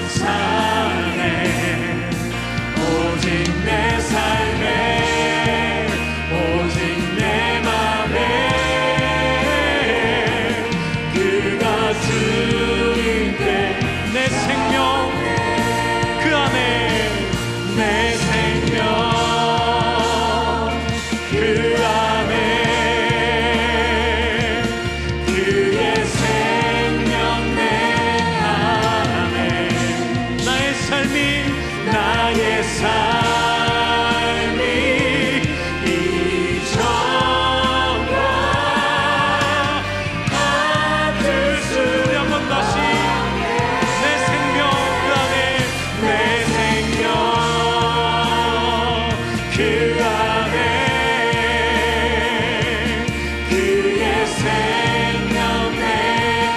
사네. 오직 내 삶에 오직 내 맘에 그가 주인 돼. 내 생명 그 안에 내 생명 그 안에 그의 생명 내 안에 나의 삶이 이전과 같을 수 우리 한 번 다시 내 생명 그 안에 내 생명 그 안에 그의 생명 내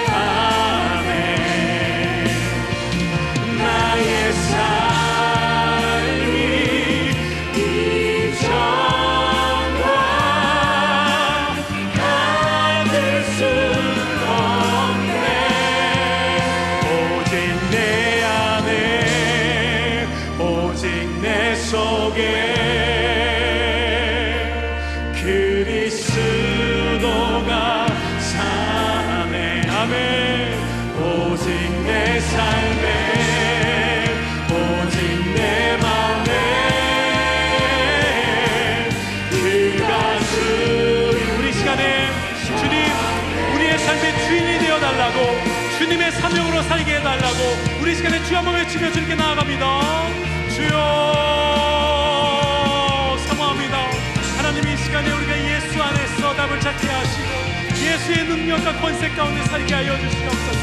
안에 나의 삶이 이전과 같을 수 없네. 오직 내 안에 오직 내 속에 그리스도가 사네. 아멘. 오직 내 삶에 오직 내 맘에 그가 주인. 우리 시간에 주님 우리의 삶의 주인이 되어달라고 주님의 사명으로 살게 해달라고 우리 시간에 주여 한번 외치며 주님께 나아갑니다. 주여 사모합니다. 하나님 이 시간에 우리가 예수 안에서 답을 찾게 하시고 예수의 능력과 권세 가운데 살게 하여 주시옵소서.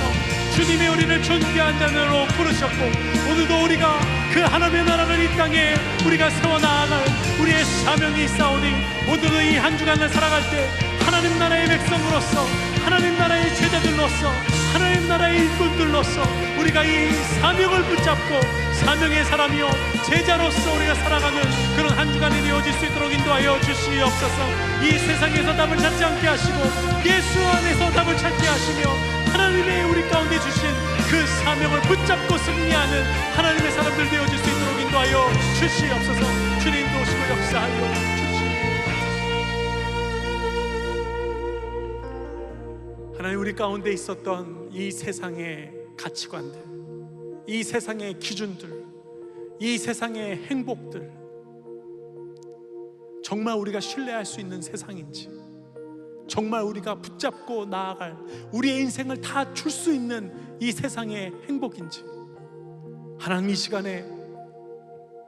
주님의 우리를 존귀한 자녀로 부르셨고, 오늘도 우리가 그 하나님의 나라를 이 땅에 우리가 세워나갈 우리의 사명이 있사오니, 오늘도 이 한 주간을 살아갈 때 하나님 나라의 백성으로서, 하나님 나라의 제자들로서, 하나님 나라의 일꾼들로서 우리가 이 사명을 붙잡고 사명의 사람이요 제자로서 우리가 살아가는 그런 한 주간이 되어질 수 있도록 인도하여 주시옵소서. 이 세상에서 답을 찾지 않게 하시고 예수 안에서 답을 찾게 하시며, 하나님의 우리 가운데 주신 그 사명을 붙잡고 승리하는 하나님의 사람들 되어질 수 있도록 인도하여 주시옵소서. 주님 도우시고 역사하여 주시옵소서. 하나님, 우리 가운데 있었던 이 세상의 가치관들, 이 세상의 기준들, 이 세상의 행복들, 정말 우리가 신뢰할 수 있는 세상인지, 정말 우리가 붙잡고 나아갈 우리의 인생을 다 줄 수 있는 이 세상의 행복인지, 하나님 이 시간에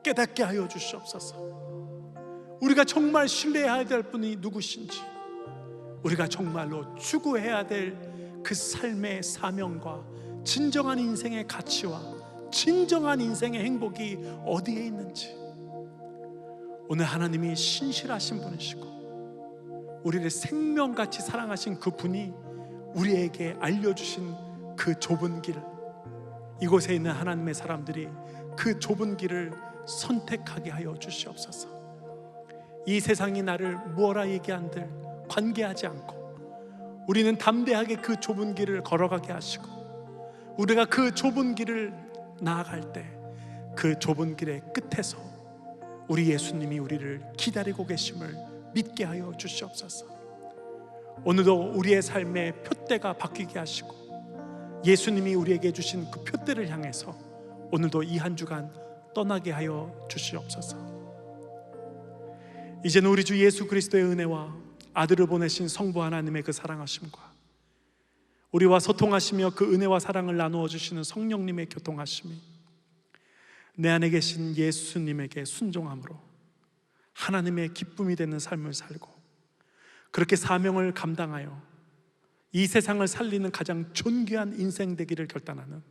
깨닫게 하여 주시옵소서. 우리가 정말 신뢰해야 될 분이 누구신지, 우리가 정말로 추구해야 될 그 삶의 사명과 진정한 인생의 가치와 진정한 인생의 행복이 어디에 있는지, 오늘 하나님이 신실하신 분이시고 우리를 생명같이 사랑하신 그 분이 우리에게 알려주신 그 좁은 길, 이곳에 있는 하나님의 사람들이 그 좁은 길을 선택하게 하여 주시옵소서. 이 세상이 나를 무엇라 얘기한들 관계하지 않고 우리는 담대하게 그 좁은 길을 걸어가게 하시고, 우리가 그 좁은 길을 나아갈 때 그 좁은 길의 끝에서 우리 예수님이 우리를 기다리고 계심을 믿게 하여 주시옵소서. 오늘도 우리의 삶의 표대가 바뀌게 하시고 예수님이 우리에게 주신 그 표대를 향해서 오늘도 이 한 주간 떠나게 하여 주시옵소서. 이제는 우리 주 예수 그리스도의 은혜와 아들을 보내신 성부 하나님의 그 사랑하심과 우리와 소통하시며 그 은혜와 사랑을 나누어 주시는 성령님의 교통하심이 내 안에 계신 예수님에게 순종함으로 하나님의 기쁨이 되는 삶을 살고, 그렇게 사명을 감당하여 이 세상을 살리는 가장 존귀한 인생 되기를 결단하는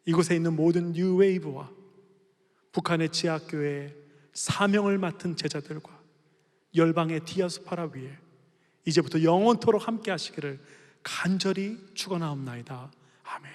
이곳에 있는 모든 뉴웨이브와 북한의 지하교회의 사명을 맡은 제자들과 열방의 디아스포라 위에 이제부터 영원토록 함께 하시기를 간절히 축원하옵나이다. 아멘.